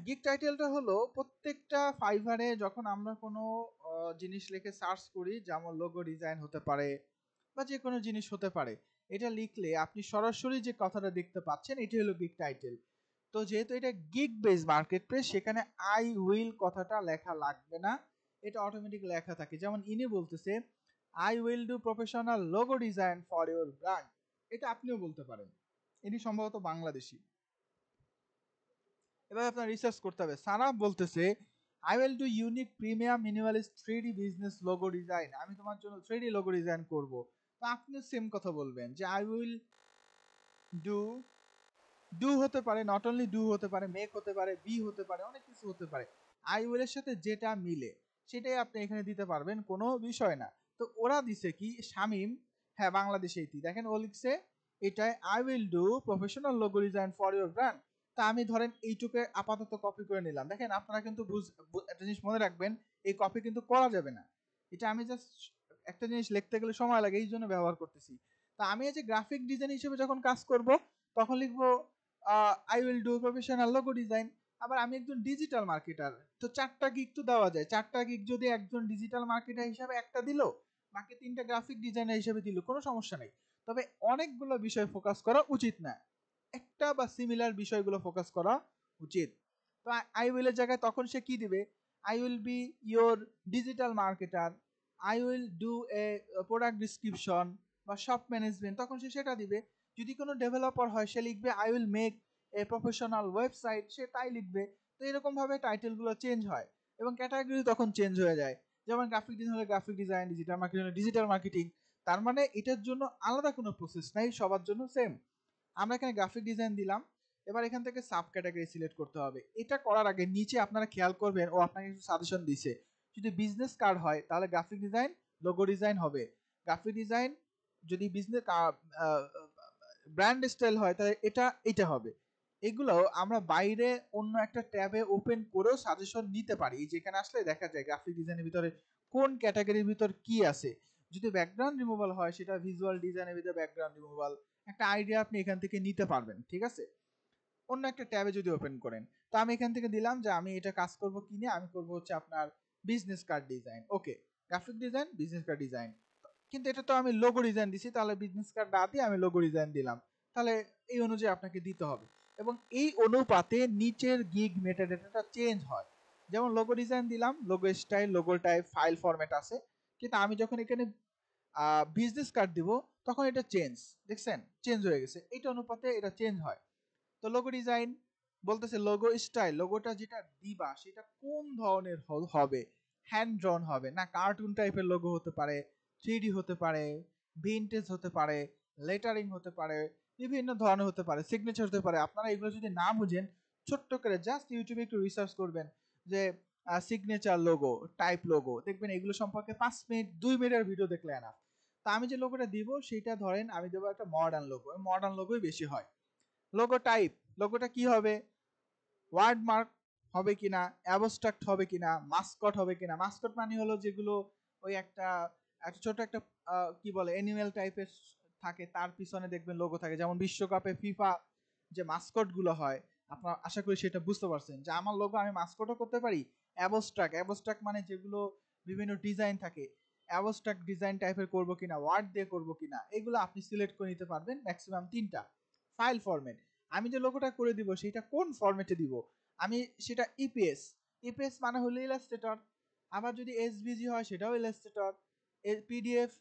Speaker 1: গিগ টাইটেলটা হলো প্রত্যেকটা ফাইভারে যখন আমরা কোনো জিনিস লিখে সার্চ করি, যেমন লোগো ডিজাইন হতে পারে বা যে কোনো জিনিস হতে পারে, এটা লিখলে আপনি সরাসরি যে কথাটা দেখতে পাচ্ছেন এটি হলো গিগ টাইটেল। তো যেহেতু এটা গিগ বেস মার্কেট প্লেস, সেখানে আই উইল কথাটা লেখা লাগবে না, এটা অটোমেটিক লেখা থাকে। যেমন ইনি বলতেছে I will do professional logo design for your brand, এটা আপনিও বলতে পারেন, ইনি সম্ভবত বাংলাদেশি। এবার আপনার রিসার্চ করতে হবে। সারা বলতেছে I will do unique premium minimalist 3D business logo design, আমি তোমার জন্য 3D লোগো ডিজাইন করব। তো আপনিও সেম কথা বলবেন যে আই উইল ডু, ডু হতে পারে, নট অনলি ডু হতে পারে, মেক হতে পারে, বি হতে পারে, অনেক কিছু হতে পারে। আই উইল এর সাথে যেটা মিলে সেটাই আপনি এখানে দিতে পারবেন, কোনো বিষয় না। তো ওরা দিছে কি, শামিম, হ্যাঁ বাংলাদেশেই, দেখেন ও লিখছে এটাই I will do professional logo design for your brand. তা আমি ধরেন এইটুকে আপাতত কপি করে নিলাম। দেখেন আপনারা কিন্তু একটা জিনিস মনে রাখবেন, এই কপি কিন্তু করা যাবে না। এটা আমি জাস্ট একটা জিনিস লিখতে গেলে সময় লাগে, এই জন্য ব্যবহার করতেছি। তা আমি এই যে গ্রাফিক ডিজাইন হিসেবে যখন কাজ করব তখন লিখবো I will do professional logo design. আবার আমি একজন ডিজিটাল মার্কেটার, তো 4টা গিগ তো দেওয়া যায়। 4টা গিগ যদি একজন ডিজিটাল মার্কেটার হিসাবে একটা দিল, বাকি 3টা গ্রাফিক ডিজাইনার হিসেবে দিল, কোনো সমস্যা নেই। তবে অনেকগুলো বিষয় ফোকাস করা উচিত না, একটা বা সিমিলার বিষয়গুলো ফোকাস করা উচিত। তো আই উইলের জায়গায় তখন সে কি দিবে, I will be your digital marketer, I will do a product description বা শপ ম্যানেজমেন্ট, তখন সে সেটা দিবে। যদি কোনো ডেভেলপার হয় সে লিখবে I will make a professional website, সে তাই লিখবে। তো এরকমভাবে টাইটেলগুলো চেঞ্জ হয় এবং ক্যাটাগরি তখন চেঞ্জ হয়ে যায়। যেমন গ্রাফিক ডিজাইন হলে গ্রাফিক ডিজাইন, ডিজিটাল মার্কেটিং হলে ডিজিটাল মার্কেটিং। তার মানে এটার জন্য আলাদা কোনো প্রসেস নাই, সবার জন্য সেম। আমরা এখানে গ্রাফিক ডিজাইন দিলাম, এবার এখান থেকে সাব ক্যাটাগরি সিলেক্ট করতে হবে। এটা করার আগে নিচে আপনারা খেয়াল করবেন, ও আপনাকে কিছু সাজেশন দিছে। যদি বিজনেস কার্ড হয় তাহলে গ্রাফিক ডিজাইন লোগো ডিজাইন হবে, গ্রাফিক ডিজাইন যদি বিজনেস ব্র্যান্ড স্টাইল হয় তাহলে এটা হবে। এগুলো আমরা বাইরে অন্য একটা ট্যাবে ওপেন করেও সাজেশন নিতে পারি। যেখানে আসলে দেখা যায় গ্রাফিক ডিজাইনের ভিতরে কোন ক্যাটাগরির ভিতর কি আছে। যদি ব্যাকগ্রাউন্ড রিমুভাল হয় সেটা ভিজুয়াল ডিজাইনের ভিতরে ব্যাকগ্রাউন্ড রিমুভাল, একটা আইডিয়া আপনি এখান থেকে নিতে পারবেন, ঠিক আছে? অন্য একটা ট্যাবে যদি ওপেন করেন, তো আমি এখান থেকে দিলাম যে আমি এটা কাজ করব কি নিয়ে, আমি করব হচ্ছে আপনার business card design. Okay, graphic design, business card design. কিন্তু এটা তো আমি লোগো ডিজাইন দিছি, তাহলে বিজনেস কার্ড না দিয়ে আমি লোগো ডিজাইন দিলাম, তাহলে এই অনুযায়ী আপনাকে দিতে হবে। এবং এই অনুপাতে নিচের গিগ মেটাডাটাটা চেঞ্জ হয়। যেমন লোগো ডিজাইন দিলাম, logo style, logo type, file format আছে, কিন্তু আমি যখন এখানে বিজনেস কার্ড দিব তখন এটা চেঞ্জ, দেখছেন চেঞ্জ হয়ে গেছে, এইটা অনুপাতে এটা চেঞ্জ হয়। তো লোগো ডিজাইন বলতেছে লোগো স্টাইল, লোগোটা যেটা দিবা সেটা কোন ধরনের হবে, হ্যান্ড ড্রন হবে না কার্টুন টাইপের লোগো হতে পারে, 3D হতে পারে, ভিনটেজ হতে পারে, লেটারিং হতে পারে, বিভিন্ন ধরনের হতে পারে, সিগনেচার হতে পারে। আপনারা এগুলো যদি না বুঝেন, ছোট্ট করে জাস্ট ইউটিউবে একটু রিসার্চ করবেন যে সিগনেচার লোগো, টাইপ লোগো, দেখবেন এগুলো সম্পর্কে 5 মিনিট 2 মিনিটের ভিডিও দেখলে না। তা আমি যে লোগোটা দিব সেটা ধরেন আমি দেবো একটা মডার্ন লোগো, মডার্ন লোগোই বেশি হয়। লোগো টাইপ, লোগোটা কি হবে, ওয়ার্ড মার্ক হবে কিনা, অ্যাবস্ট্রাক্ট হবে কিনা, মাস্কট হবে কিনা। মাস্কট মানে হলো যেগুলো ওই একটা ছোট একটা কি বলে অ্যানিমেল টাইপের থাকে, তার পিছনে দেখবেন লোগো থাকে, যেমন বিশ্বকাপে ফিফা যে মাস্কট গুলো হয়, আপনারা আশা করি সেটা বুঝতে পারছেন যে আমার লোগো আমি মাস্কটও করতে পারি। অ্যাবস্ট্রাক্ট মানে যেগুলো বিভিন্ন ডিজাইন থাকে, অ্যাবস্ট্রাক্ট ডিজাইন টাইপের করবো কিনা, ওয়ার্ড দিয়ে করবো কিনা, এগুলো আপনি সিলেক্ট করে নিতে পারবেন। ম্যাক্সিমাম 3টা। ফাইল ফরম্যাট, আমি যে লোগোটা করে দিব সেটা কোন ফরম্যাটে দিব, আমি সেটা ইপিএস মানে হলো ইলাস্ট্রেটর, আবার যদি এসভিজি হয় সেটাও ইলাস্ট্রেটর, পিডিএফ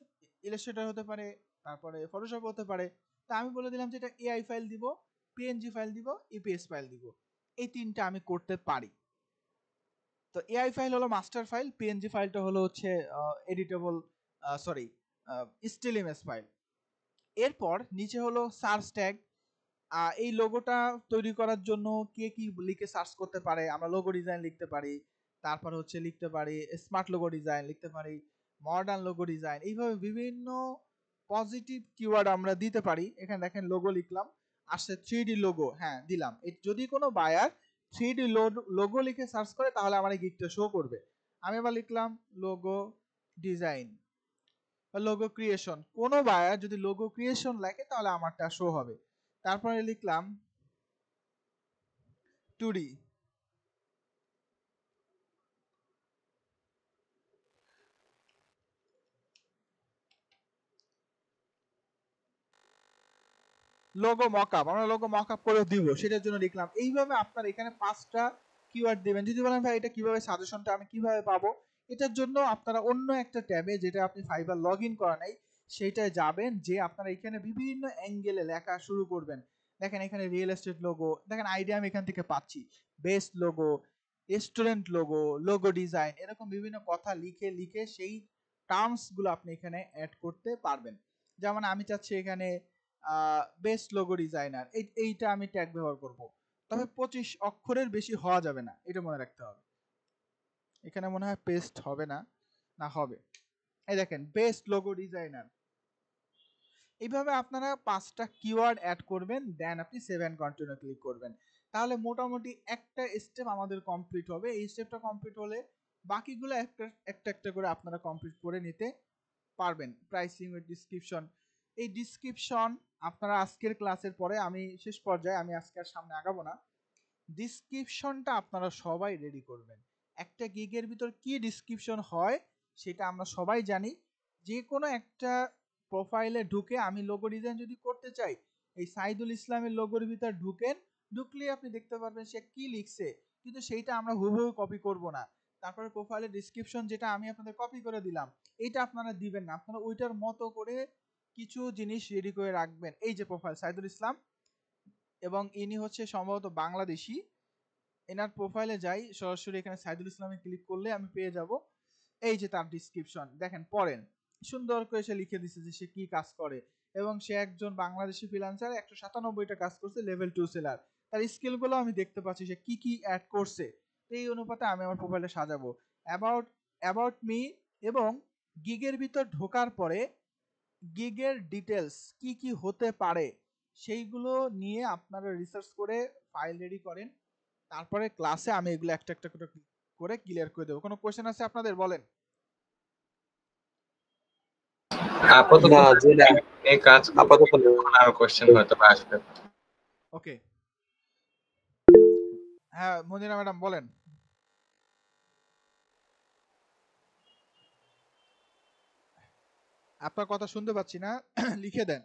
Speaker 1: ইলাস্ট্রেটর হতে পারে, তারপরে ফটোশপ হতে পারে। তা আমি বলে দিলাম যে এটা এআই ফাইল দিব, পিএনজি ফাইল দিব, ইপিএস ফাইল দিব, এই 3টা আমি করতে পারি। তো এআই ফাইল হলো মাস্টার ফাইল, পিএনজি ফাইলটা হলো হচ্ছে এডিটেবল স্টিল ইমেজ ফাইল। এরপর নিচে হলো সার্চ ট্যাগ, এই লোগোটা তৈরি করার জন্য কে কি লিখে সার্চ করতে পারে, আমরা লোগো ডিজাইন লিখতে পারি, তারপর হচ্ছে লিখতে পারি স্মার্ট লোগো ডিজাইন, লিখতে পারি মডার্ন লোগো ডিজাইন, এইভাবে বিভিন্ন পজিটিভ কিওয়ার্ড আমরা দিতে পারি। এখানে দেখেন লোগো লিখলাম, আসছে 3D লোগো, হ্যাঁ দিলাম। যদি কোনো বায়ার 3D লোগো লিখে সার্চ করে তাহলে আমার এই গিগটা শো করবে। আমি আবার লিখলাম লোগো ডিজাইন বা লোগো ক্রিয়েশন, কোনো বায়ার যদি লোগো ক্রিয়েশন লেখে তাহলে আমারটা শো হবে। তারপরে লিখলাম 2D, লোগো মকআপ, আমরা লোগো মকআপ করে দিব, সেটার জন্য লিখলাম। এইভাবে আপনার এখানে 5টা কিওয়ার্ড দিবেন। যদি বলেন ভাই এটা কিভাবে, সাজেশনটা আমি কিভাবে পাবো, এটার জন্য আপনারা অন্য একটা ট্যাবে, যেটা আপনি ফাইবার লগইন করা নাই সেইটায় যাবেন, যে আপনারা এখানে বিভিন্ন অ্যাঙ্গেলে লেখা শুরু করবেন। দেখেন এখানে রিয়েল এস্টেট লোগো, দেখেন আইডিয়া আমি এখান থেকে পাচ্ছি, best logo, restaurant logo, logo design, এরকম বিভিন্ন কথা লিখে লিখে সেই টার্মস গুলো আপনি এখানে অ্যাড করতে পারবেন। যেমন আমি চাচ্ছি এখানে বেস্ট লোগো ডিজাইনার, এইটা আমি ট্যাগ ব্যবহার করব, তবে 25 অক্ষরের বেশি হওয়া যাবে না, এটা মনে রাখতে হবে। এখানে মনে হয় পেস্ট হবে না, না হবে, এই দেখেন বেস্ট লোগো ডিজাইনার। এইভাবে আপনারা 5টা কিওয়ার্ড অ্যাড করবেন, দেন আপনি সেভ এন্ড কন্টিনিউ ক্লিক করবেন, তাহলে মোটামুটি একটা স্টেপ আমাদের কমপ্লিট হবে। এই স্টেপটা কমপ্লিট হলে বাকিগুলো একটা একটা করে আপনারা কমপ্লিট করে নিতে পারবেন। প্রাইসিং উইথ ডিসক্রিপশন, এই ডিসক্রিপশন আপনারা আজকের ক্লাসের পরে, আমি শেষ পর্যায়ে, আমি আজকে আর সামনে আগাবো না, ডিসক্রিপশনটা আপনারা সবাই রেডি করবেন। একটা গিগের ভিতর কি ডিসক্রিপশন হয় সেটা আমরা সবাই জানি। যে কোনো একটা প্রোফাইলে ঢুকে আমি লোগো ডিজাইন যদি করতে চাই, এই সাইদুল ইসলামের লোগোর ভিতর ঢুকলে আপনি দেখতে পারবেন সে কি লিখছে, কিন্তু সেইটা আমরা হুবহু কপি করব না। তারপরে প্রোফাইলের ডিসক্রিপশন যেটা আমি আপনাদের কপি করে দিলাম, এইটা আপনারা দিবেন না, আপনারা ওইটার মতো করে কিছু জিনিস রেডি করে রাখবেন। এই যে প্রোফাইল সাইদুল ইসলাম, এবং ইনি হচ্ছে সম্ভবত বাংলাদেশি। এনার প্রোফাইলে যাই, সরাসরি এখানে সাইদুল ইসলামে ক্লিক করলে আমি পেয়ে যাব এই যে তার ডিসক্রিপশন। দেখেন পড়েন, সুন্দর করে সে লিখে দিচ্ছে যে সে কি কাজ করে, এবং সে একজন বাংলাদেশি ফ্রিল্যান্সার, 197টা কাজ করছে, লেভেল 2 সেলার। তার স্কিলগুলো আমি দেখতে পাচ্ছি সে কি কি অ্যাড করছে। এই অনুপাতে আমি আমার প্রোফাইলটা সাজাবো। অ্যাবাউট মি এবং গিগের ভিতর ঢোকার পরে গিগের ডিটেলস কি কি হতে পারে সেইগুলো নিয়ে আপনারা রিসার্চ করে ফাইল রেডি করেন। তারপরে ক্লাসে আমি এগুলো একটা একটা করে ক্লিয়ার করে দেবো। কোনো কোশ্চেন আছে আপনাদের, বলেন।
Speaker 2: আপাতত
Speaker 3: না, যে না,
Speaker 2: এই কাজ
Speaker 3: আপাতত
Speaker 2: আরো কোশ্চেন হয়তো আসবে।
Speaker 1: ওকে, হ্যাঁ মদিনা ম্যাডাম বলেন। আপনার কথা শুনতে পাচ্ছি না, লিখে দেন।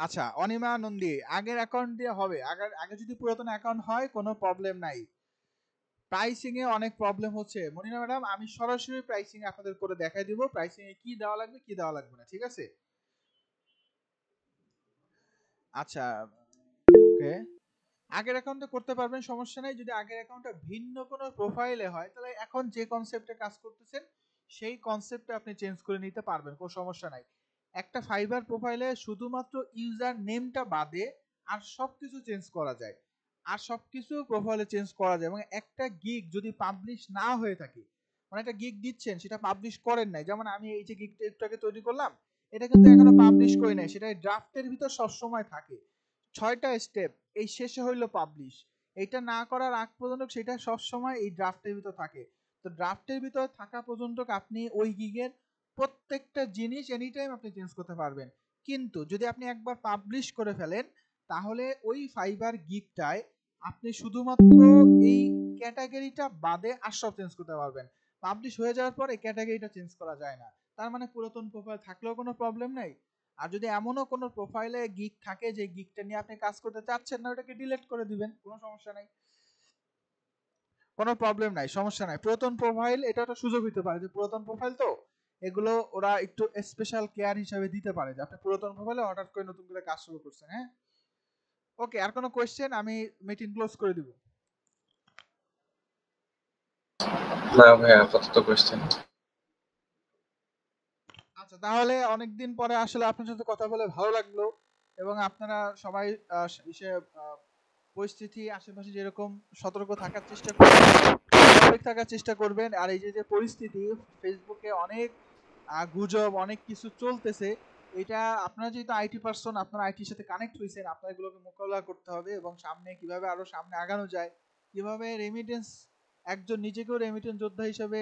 Speaker 1: আচ্ছা অনিমা নন্দী, আগের অ্যাকাউন্ট দিয়ে হবে, আগে যদি পুরাতন অ্যাকাউন্ট হয় কোনো প্রবলেম নাই। প্রাইসিং এ অনেক প্রবলেম হচ্ছে মনিরা ম্যাডাম, আমি সরাসরি প্রাইসিং আপনাদের করে দেখাই দিব, প্রাইসিং এ কি দেওয়া লাগবে কি দেওয়া লাগবে না, ঠিক আছে? আচ্ছা ওকে, আগের অ্যাকাউন্টে করতে পারবেন, সমস্যা নাই। যদি আগের অ্যাকাউন্টটা ভিন্ন কোনো প্রোফাইলে হয় তাহলে এখন যে কনসেপ্টে কাজ করতেছেন সেই কনসেপ্টে আপনি চেঞ্জ করে নিতে পারবেন, কোনো সমস্যা নাই। একটা ফাইবার প্রোফাইলে শুধুমাত্র ইউজার নেমটা বাদে আর সবকিছু চেঞ্জ করা যায়, আর সবকিছু প্রোফাইলে চেঞ্জ করা যায়। এবং একটা গিগ যদি পাবলিশ না হয়ে থাকে, মানে একটা গিগ দিচ্ছেন সেটা পাবলিশ করেন নাই, যেমন আমি এই যে গিগটা একটু আগে তৈরি করলাম এটা কিন্তু এখনো পাবলিশ করি নাই, সেটা ড্রাফটের ভিতর সবসময় থাকে। 6টা স্টেপ, এই শেষে হইলো পাবলিশ, এটা না করার আগ পর্যন্ত সেটা সব সময় এই ড্রাফটের ভিতর থাকে। তো ড্রাফটের ভিতর থাকা পর্যন্ত আপনি ওই গিগের প্রত্যেকটা জিনিস এনি টাইম আপনি চেঞ্জ করতে পারবেন। কিন্তু যদি আপনি একবার পাবলিশ করে ফেলেন তাহলে ওই ফাইবার গিগটায় আপনি শুধুমাত্র এই ক্যাটাগরিটা বাদে আর সব চেঞ্জ করতে পারবেন। পাবলিশ হয়ে যাওয়ার পর এই ক্যাটাগরিটা চেঞ্জ করা যায় না। তার মানে পুরাতন প্রোফাইল থাকলেও কোনো প্রবলেম নাই। আর যদি এমনও কোনো প্রোফাইলে গিগ থাকে যে গিগটা নিয়ে আপনি কাজ করতে চাচ্ছেন না, ওটাকে ডিলিট করে দিবেন, কোনো সমস্যা নাই, কোনো প্রবলেম নাই, সমস্যা নাই। পুরাতন প্রোফাইল এটা একটা সুযোগ হতে পারে যে পুরাতন প্রোফাইল তো এগুলো ওরা একটু স্পেশাল কেয়ার হিসাবে দিতে পারে যে আপনি পুরাতন প্রোফাইলে হঠাৎ করে নতুন করে কাজ শুরু করছেন। হ্যাঁ ওকে, আর কোনো কোয়েশ্চেন? আমি মিটিং ক্লোজ করে দিব।
Speaker 2: না ভাইয়া আপাতত কোশ্চেন।
Speaker 1: আচ্ছা তাহলে অনেকদিন পরে আসলে আপনার সাথে কথা বলে ভালো লাগলো, এবং আপনারা সবাই পরিস্থিতি আশেপাশে যেরকম সতর্ক থাকার চেষ্টা করবেন, সতর্ক থাকার চেষ্টা করবেন। আর এই যে পরিস্থিতি ফেসবুকে অনেক গুজব অনেক কিছু চলতেছে, এটা আপনারা যেহেতু আইটি পার্সন, আপনারা আইটির সাথে কানেক্ট হয়েছেন, আপনারা এগুলোকে মোকাবেলা করতে হবে এবং সামনে কিভাবে আরো সামনে আগানো যায়, কিভাবে রেমিটেন্স একজন নিজেকেও রেমিটেন্স যোদ্ধা হিসেবে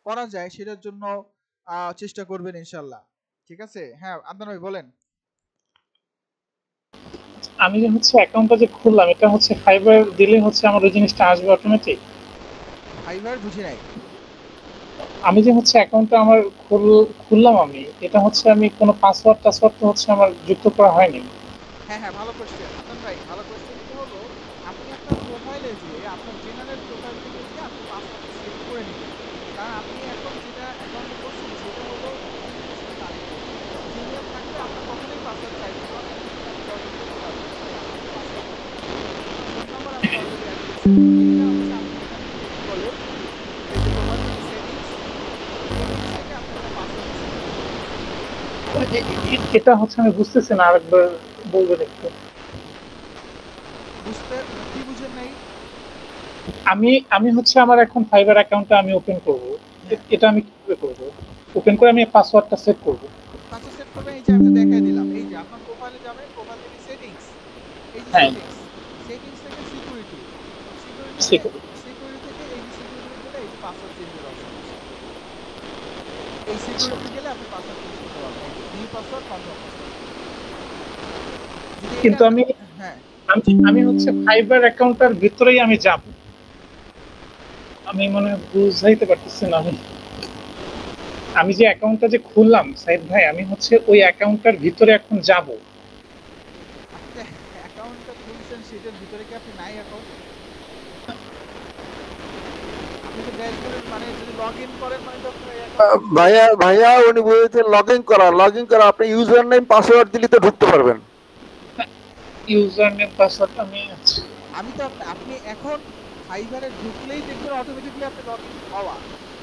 Speaker 1: করা যায় সেটার জন্য চেষ্টা করবেন ইনশাল্লাহ, ঠিক আছে? হ্যাঁ আদনান ভাই বলেন।
Speaker 4: আমি যে হচ্ছে অ্যাকাউন্টটা যে খুললাম এটা হচ্ছে ফাইবার দিলে হচ্ছে আমার ওই জিনিসটা আসবে অটোমেটিক?
Speaker 1: ফাইবার বুঝি নাই।
Speaker 4: আমি যে হচ্ছে অ্যাকাউন্টটা আমার খুললাম আমি, এটা হচ্ছে আমি কোনো পাসওয়ার্ড তো হচ্ছে আমার যুক্ত করা হয়নি।
Speaker 1: হ্যাঁ হ্যাঁ ভালো কোশ্চেন আদনান ভাই, ভালো কোশ্চেন। এটা হলো আপনি আপনার প্রোফাইলে যে আপনার জেনারেল প্রোফাইল থেকে গিয়ে আপনি পাসওয়ার্ডটা সেট করে নেবেন, কারণ আপনি এখন যেটা অ্যাকাউন্টে করছেন সেটা হলো জিমেলের সাথে কানেক্ট। জিমেল থাকলে আপনার কখনোই পাসওয়ার্ড চাইবে না, আপনি লগইন করতে পারবেন। ফোন নাম্বার আপনি অলরেডি অ্যাড করছেন, এটা হচ্ছে আপনি এখানে ক্লিক করলে এই যে প্রোফাইল সেটিংস, সেটিংস থেকে আপনি একটা পাসওয়ার্ড সেট করবেন।
Speaker 4: এটা হচ্ছে আমি বুঝতেছি না, আরেকবার বলবেন একটু?
Speaker 1: বুঝতে কি বুঝেন নাই?
Speaker 4: আমি হচ্ছে আমার এখন ফাইবার অ্যাকাউন্টটা আমি ওপেন করব, এটা আমি কিভাবে করব? ওপেন করে আমি পাসওয়ার্ডটা সেট করব?
Speaker 1: পাসওয়ার্ড সেট করবেন, এই যে আমি দেখাই দিলাম, এই যে আপনার প্রোফাইলে যাবেন, প্রোফাইল থেকে সেটিংস, এই যে
Speaker 4: হ্যাঁ,
Speaker 1: সেটিংস, সেটিংস থেকে সিকিউরিটি,
Speaker 4: সিকিউরিটি।
Speaker 1: সিকিউরিটি থেকে এই যে সিকিউরিটি গেলে এই যে পাসওয়ার্ড চেঞ্জের অপশন আছে, এই সিকিউরিটি গেলে আপনি পাসওয়ার্ড চেঞ্জ করতে পারবেন, এই যে নিউ পাসওয়ার্ড কনফার্ম পাসওয়ার্ড। যদি
Speaker 4: কিন্তু
Speaker 1: এটা
Speaker 4: আমি
Speaker 1: হ্যাঁ
Speaker 4: আমি হচ্ছে ফাইবার অ্যাকাউন্টটার ভিতরেই আমি যাব, আমি মনে বুঝাইতে পারতেছি না। আমি যে অ্যাকাউন্টটা যে খুললাম সাইদ ভাই, আমি হচ্ছে ওই অ্যাকাউন্টটার ভিতরে এখন যাব।
Speaker 1: আপনি যে অ্যাকাউন্টটা খুলছেন সেটার ভিতরে কি আপনি নাই অ্যাকাউন্ট? আপনি তো ড্যাশবোর্ডে মানে যদি লগইন করেন মানে তো আপনার এই অ্যাকাউন্ট
Speaker 6: ভাইয়া উনি বলেছেন লগইন করা আপনি ইউজার নেম পাসওয়ার্ড দিলে তো ঢুকতে পারবেন।
Speaker 4: ইউজার নেম পাসওয়ার্ড
Speaker 1: আমি তো আপনি এখন ফাইবারে ঢুকলেই দেখবেন অটোমেটিক্যালি আপনি লগইন হওয়া।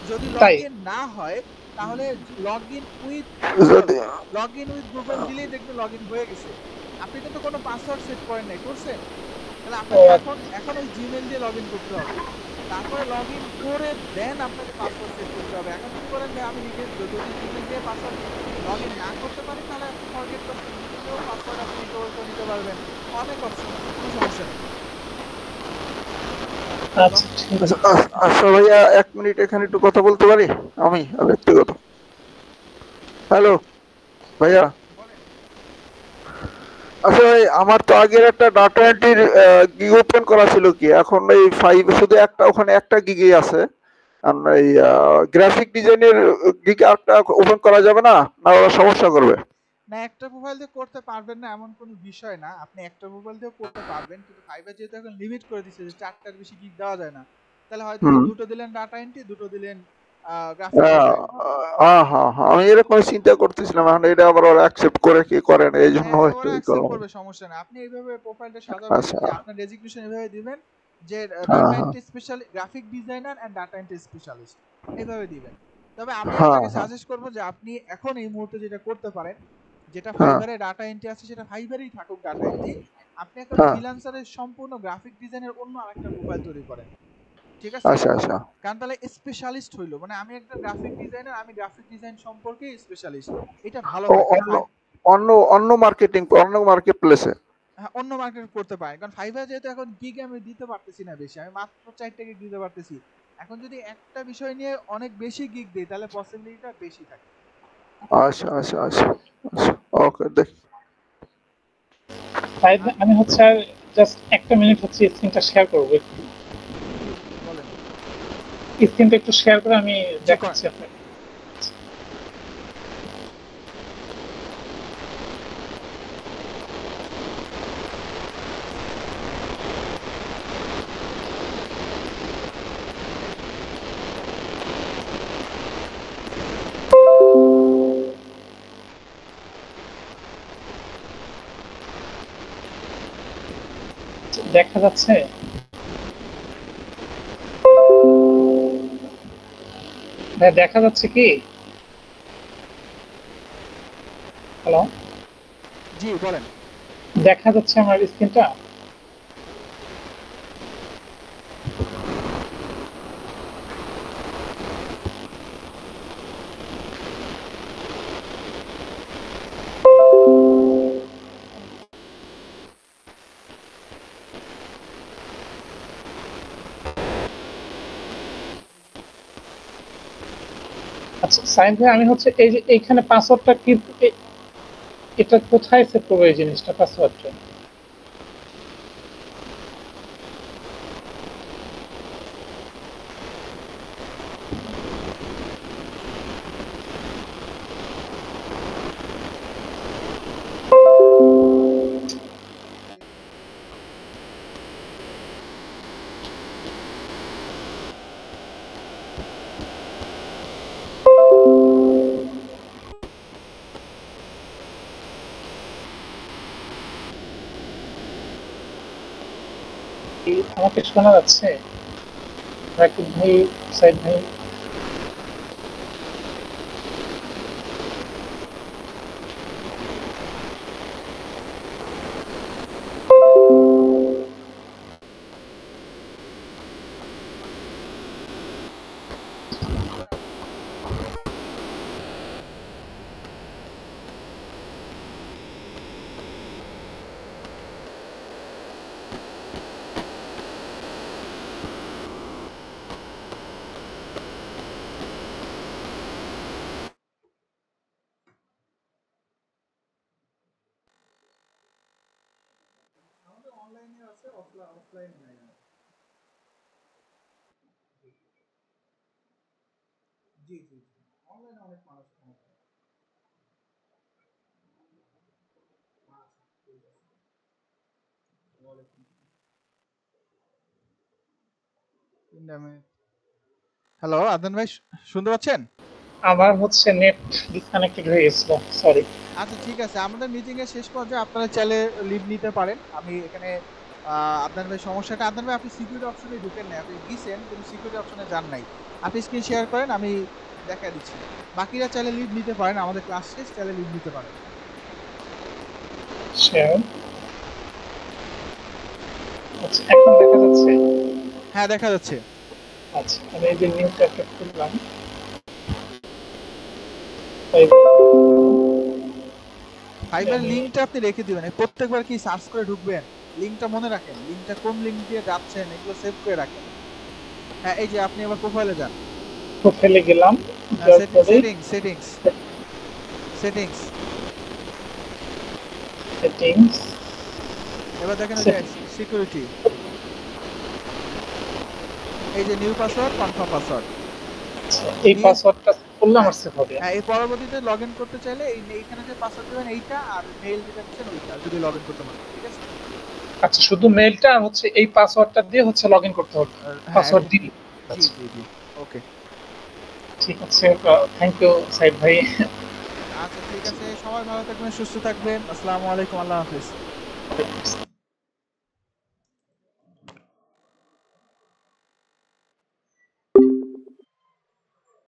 Speaker 1: যদি
Speaker 4: তাই?
Speaker 1: লগইন না হয় তাহলে লগইন উইথ
Speaker 6: যদি
Speaker 1: গুগল দিলেই দেখবেন লগইন হয়ে গেছে। আপনি কিন্তু কোনো পাসওয়ার্ড সেট করেন নাই, করছেন? তাহলে
Speaker 4: ও,
Speaker 1: আপনাকে এখন ওই জিমেল দিয়ে লগইন করতে হবে, তারপরে লগইন করে দেন আপনাকে পাসওয়ার্ড সেট করতে হবে। এখন যদি করেন যে আমি নিজে যদি জিমেল দিয়ে পাসওয়ার্ড লগইন না করতে পারি তাহলে আপনি ফরগেট পাসওয়ার্ড দিয়েও পাসওয়ার্ড আপনি রিকভার করে নিতে পারবেন, অনেক অপশন আছে, কোনো সমস্যা নেই।
Speaker 4: আচ্ছা ঠিক আছে।
Speaker 6: আচ্ছা ভাইয়া 1 মিনিট এখানে একটু কথা বলতে পারি আমি ব্যক্তিগত? হ্যালো ভাইয়া,
Speaker 1: বলেন।
Speaker 6: আসলে আমার তো আগের একটা ডাটা এন্ট্রির গিগ ওপেন করা ছিল কি, এখন এই 5 শুধু একটা, ওখানে একটা গিগই আছে। আর এই গ্রাফিক ডিজাইনের গিগ একটা ওপেন করা যাবে না, না ওরা সমস্যা করবে?
Speaker 1: না, একটা প্রোফাইল দিয়ে করতে পারবেন না এমন কোনো বিষয় না, আপনি একটা প্রোফাইল দিয়েও করতে পারবেন, কিন্তু ফাইবার যেহেতু এখন লিমিট করে দিচ্ছে যে 4টার বেশি গিগ দেওয়া যায় না, তাহলে হয়তো
Speaker 6: হুম।
Speaker 1: দুটো দিলেন ডাটা এন্ট্রি, দুটো দিলেন গ্রাফিক ডিজাইন।
Speaker 6: হ্যাঁ, আমি এরকম চিন্তা করতেছিলাম, এখন এটা আবার ওরা অ্যাকসেপ্ট করে কি করে না, এই জন্য
Speaker 1: হ্যাঁ,
Speaker 6: হয়তো
Speaker 1: ওরা
Speaker 6: এই
Speaker 1: অ্যাকসেপ্ট
Speaker 6: করলাম।
Speaker 1: করবে, সমস্যা না। আপনি এইভাবে প্রোফাইলটা সাজাবেন
Speaker 6: আচ্ছা।
Speaker 1: যে আপনার রেজিগনেশন এভাবে দিবেন যে
Speaker 6: হ্যাঁ,
Speaker 1: ডাটা
Speaker 6: হ্যাঁ,
Speaker 1: entry special graphic designer and data entry specialist, এইভাবে দিবেন। তবে আমি
Speaker 6: হ্যাঁ,
Speaker 1: আপনাকে
Speaker 6: হ্যাঁ,
Speaker 1: সাজেস্ট করব যে আপনি এখন এই মুহূর্তে যেটা করতে পারেন, যেটা
Speaker 6: হ্যাঁ,
Speaker 1: ফাইবারে ডাটা এন্ট্রি আছে সেটা ফাইবারেই থাকুক ডাটা এন্ট্রি, আপনি এখন
Speaker 6: হ্যাঁ।
Speaker 1: ফ্রিল্যান্সারের সম্পূর্ণ গ্রাফিক ডিজাইনের অন্য আরেকটা প্রোফাইল তৈরি করেন, ঠিক আছে?
Speaker 6: আচ্ছা।
Speaker 1: কারণ তাহলে স্পেশালিস্ট হইলো, মানে আমি একটা গ্রাফিক ডিজাইনার, আমি গ্রাফিক ডিজাইন সম্পর্কে স্পেশালিস্ট, এটা ভালো
Speaker 6: ও,
Speaker 1: হয়।
Speaker 6: অন্য অন্য মার্কেট প্লেসে।
Speaker 1: হ্যাঁ, অন্য মার্কেট করতে পারেন, কারণ ফাইবার যেহেতু এখন গিগ আমি দিতে পারতেছি না বেশি, আমি মাত্র 4টা গিগ দিতে পারতেছি। এখন যদি একটা বিষয় নিয়ে অনেক বেশি গিগ দিই তাহলে পসিবিলিটিটা বেশি থাকে।
Speaker 6: আচ্ছা। ওকে, দেখ।
Speaker 4: সাইদ ভাই, আমি হচ্ছে আর জাস্ট একটা মিনিট হচ্ছে স্ক্রিনটা শেয়ার করবো।
Speaker 1: বলেন।
Speaker 4: স্ক্রিনটা একটু শেয়ার করে আমি দেখাচ্ছি আপনাকে। দেখা যাচ্ছে? ভাই দেখা যাচ্ছে কি? হ্যালো,
Speaker 1: জি বলেন।
Speaker 4: দেখা যাচ্ছে আমার স্ক্রিনটা? আচ্ছা সাইদ ভাই, আমি হচ্ছে এই যে এইখানে পাসওয়ার্ডটা কি, এটা কোথায় সেট করবো এই জিনিসটা, পাসওয়ার্ডটা? আমাকে শোনা যাচ্ছে? রাকিব ভাই, সাইদ ভাই?
Speaker 1: অনলাইনে আছে, অফলাইন নাই। জি অনলাইনে অনেক মানুষ আছে। হ্যালো আদনান ভাই, শুনতে পাচ্ছেন?
Speaker 4: আমার হচ্ছে নেট ডিসকানেক্টেড হয়ে গেছিল, সরি।
Speaker 1: আচ্ছা ঠিক আছে, আমাদের মিটিং এর শেষ পর্যায়ে আপনারা চাইলে লিভ নিতে পারেন। আমি এখানে আদনান ভাই সমস্যাটা, আদনান ভাই আপনি সিকিউরিটি অপশনে ঢুকেন না, আপনি গিয়েছেন কিন্তু সিকিউরিটি অপশনে যান নাই। আপনি স্ক্রিন শেয়ার করেন, আমি দেখা দিচ্ছি। বাকিরা চাইলে লিভ নিতে পারেন, আমাদের ক্লাস শেষ, চাইলে লিভ নিতে পারেন।
Speaker 4: শেয়ার। আচ্ছা, এখন দেখা যাচ্ছে?
Speaker 1: হ্যাঁ দেখা যাচ্ছে।
Speaker 4: আচ্ছা, আমি এই যে নিউ ট্যাবটা খুললাম।
Speaker 1: ফাইবার লিংকটা আপনি রেখে দিবেন, প্রত্যেকবার কি সার্চ করে ঢুকবেন, লিংকটা মনে রাখেন, লিংকটা কোন লিংক দিয়ে যাচ্ছেন এগুলো সেভ করে রাখেন। হ্যাঁ এই যে আপনি আবার প্রোফাইলে যান,
Speaker 4: প্রোফাইলে গেলাম,
Speaker 1: সেটিংস
Speaker 4: সেটিংস
Speaker 1: এবার দেখেন ওই যে সিকিউরিটি, এই যে নিউ পাসওয়ার্ড, কনফার্ম পাসওয়ার্ড,
Speaker 4: এই পাসওয়ার্ডটা করলে আমার সেভ হবে।
Speaker 1: হ্যাঁ এই পরবর্তীতে লগইন করতে চাইলে এইখানে যে পাসওয়ার্ড দিবেন এইটা, আর মেইল যেটা দিচ্ছেন ওইটা, যদি লগইন করতে পারেন। ঠিক আছে,
Speaker 4: আচ্ছা শুধু মেইলটা আর হচ্ছে এই পাসওয়ার্ডটা দিয়ে হচ্ছে লগইন করতে হবে, পাসওয়ার্ড দিই।
Speaker 1: জি জি জি, ওকে
Speaker 4: ঠিক আছে, থ্যাংক ইউ সাইদ ভাই।
Speaker 1: আচ্ছা ঠিক আছে, সবাই ভালো থাকবেন, সুস্থ থাকবেন, আসসালামু আলাইকুম, আল্লাহ হাফেজ।